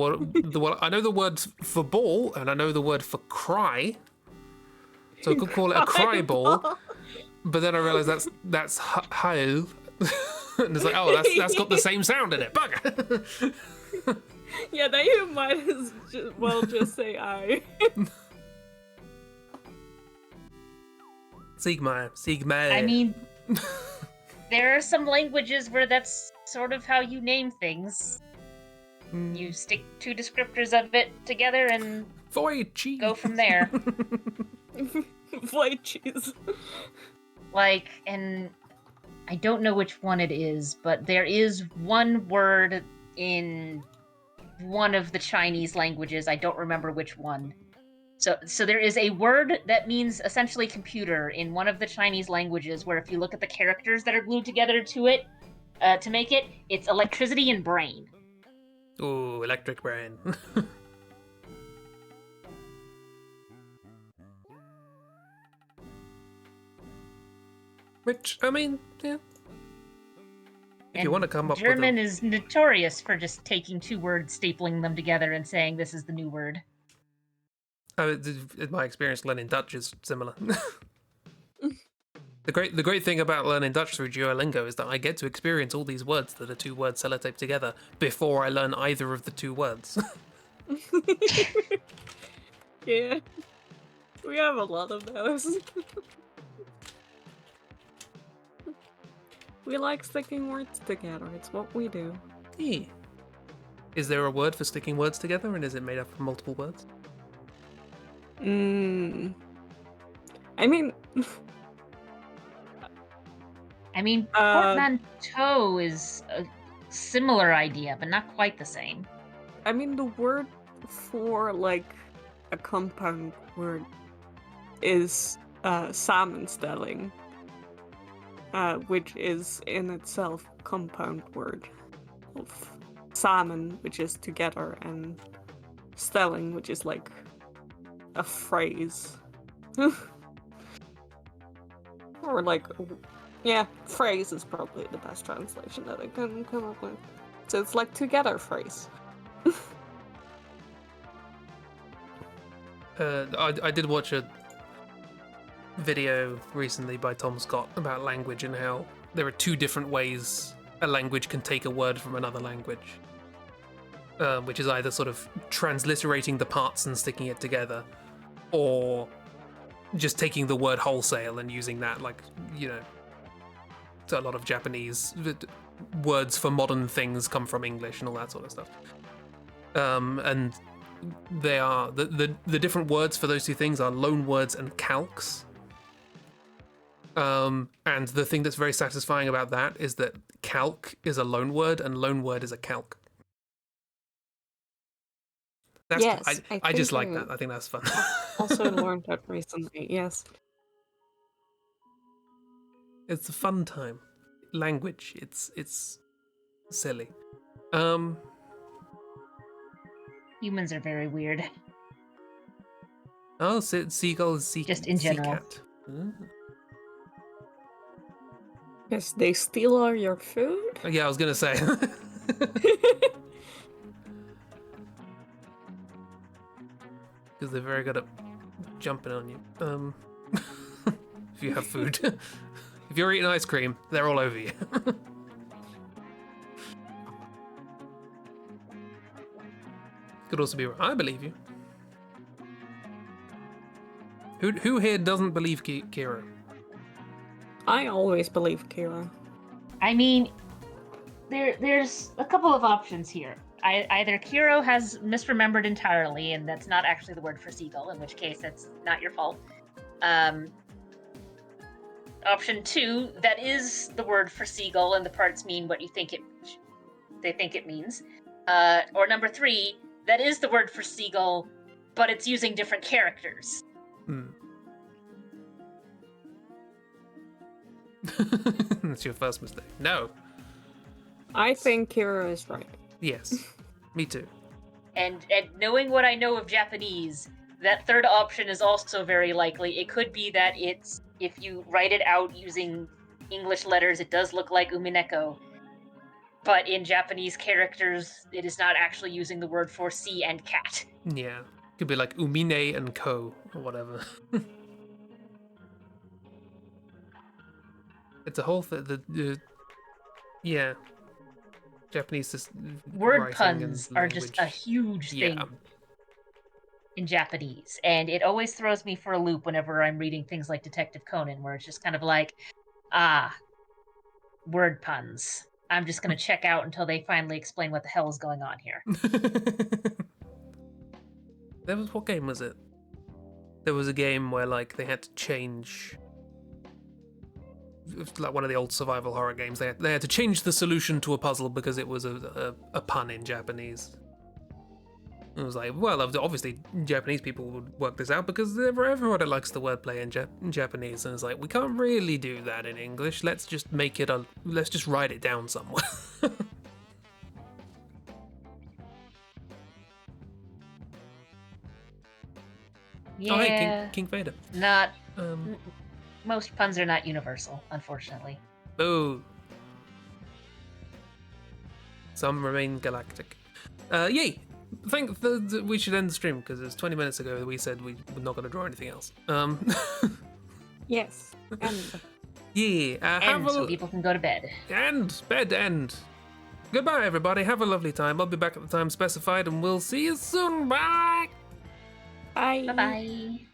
I know the word for ball, and I know the word for cry, so I could call it a cry ball. But then I realised that's huil, and it's like, oh, that's got the same sound in it. Bugger. Yeah, then you might as well just say I. Sigma. I mean, there are some languages where that's sort of how you name things. You stick two descriptors of it together and Voichy. go from there. White cheese. Like, and I don't know which one it is, but there is one word in one of the Chinese languages. I don't remember which one. So there is a word that means essentially computer in one of the Chinese languages where if you look at the characters that are glued together to it, to make it, it's electricity and brain. Ooh, electric brain. Which, I mean, yeah. If you want to come up German with is notorious for just taking two words, stapling them together, and saying this is the new word. my experience learning Dutch is similar. The great thing about learning Dutch through Duolingo is that I get to experience all these words that are two words sellotaped together before I learn either of the two words. Yeah. We have a lot of those. We like sticking words together. It's what we do. Yeah. Is there a word for sticking words together, and is it made up of multiple words? I mean... portmanteau is a similar idea, but not quite the same. I mean, the word for, like, a compound word is samenstelling, which is in itself compound word of samen, which is together, and stelling, which is like a phrase. Or like, yeah, phrase is probably the best translation that I can come up with. So it's like together phrase. I did watch a video recently by Tom Scott about language and how there are two different ways a language can take a word from another language, which is either sort of transliterating the parts and sticking it together, or just taking the word wholesale and using that, like, you know, so a lot of Japanese words for modern things come from English and all that sort of stuff. And they are the different words for those two things are loan words and calques. And the thing that's very satisfying about that is that calque is a loan word and loan word is a calque. That's Yes, I just like that. I think that's fun. Also learned that recently, yes. It's a fun time. Language, it's silly. Humans are very weird. Oh, seagull, Just in general. cat. Yes, they steal all your food? Yeah, I was gonna say. Because they're very good at jumping on you. If you have food. If you're eating ice cream, they're all over you. Could also be wrong. I believe you. Who here doesn't believe Kira? I always believe Kira. I mean, there's a couple of options here. Either Kiro has misremembered entirely, and that's not actually the word for seagull, in which case that's not your fault. Option 2, that is the word for seagull, and the parts mean what you think they think it means. Or number 3, that is the word for seagull, but it's using different characters. That's your first mistake. No. I think Kira is right. Yes. Me too. And knowing what I know of Japanese, that third option is also very likely. It could be that it's if you write it out using English letters, it does look like umineko. But in Japanese characters, it is not actually using the word for sea and cat. Yeah. Could be like umine and ko, or whatever. It's a whole thing. Yeah. Japanese word puns are just a huge thing in Japanese, and it always throws me for a loop whenever I'm reading things like Detective Conan, where it's just kind of like, word puns. I'm just going to check out until they finally explain what the hell is going on here. What game was it? There was a game where like they had to change, like one of the old survival horror games. They had to change the solution to a puzzle because it was a pun in Japanese. It was like, well, obviously Japanese people would work this out because everyone likes the wordplay in Japanese, and it's like, we can't really do that in English. Let's just let's just write it down somewhere. Yeah. Oh, hey, King Vader. Not. Most puns are not universal, unfortunately. Oh. Some remain galactic. Yay! I think we should end the stream because it's 20 minutes ago that we said we were not going to draw anything else. Yes. Yeah. So people can go to bed. End. Goodbye, everybody. Have a lovely time. I'll be back at the time specified, and we'll see you soon. Bye. Bye. Bye-bye.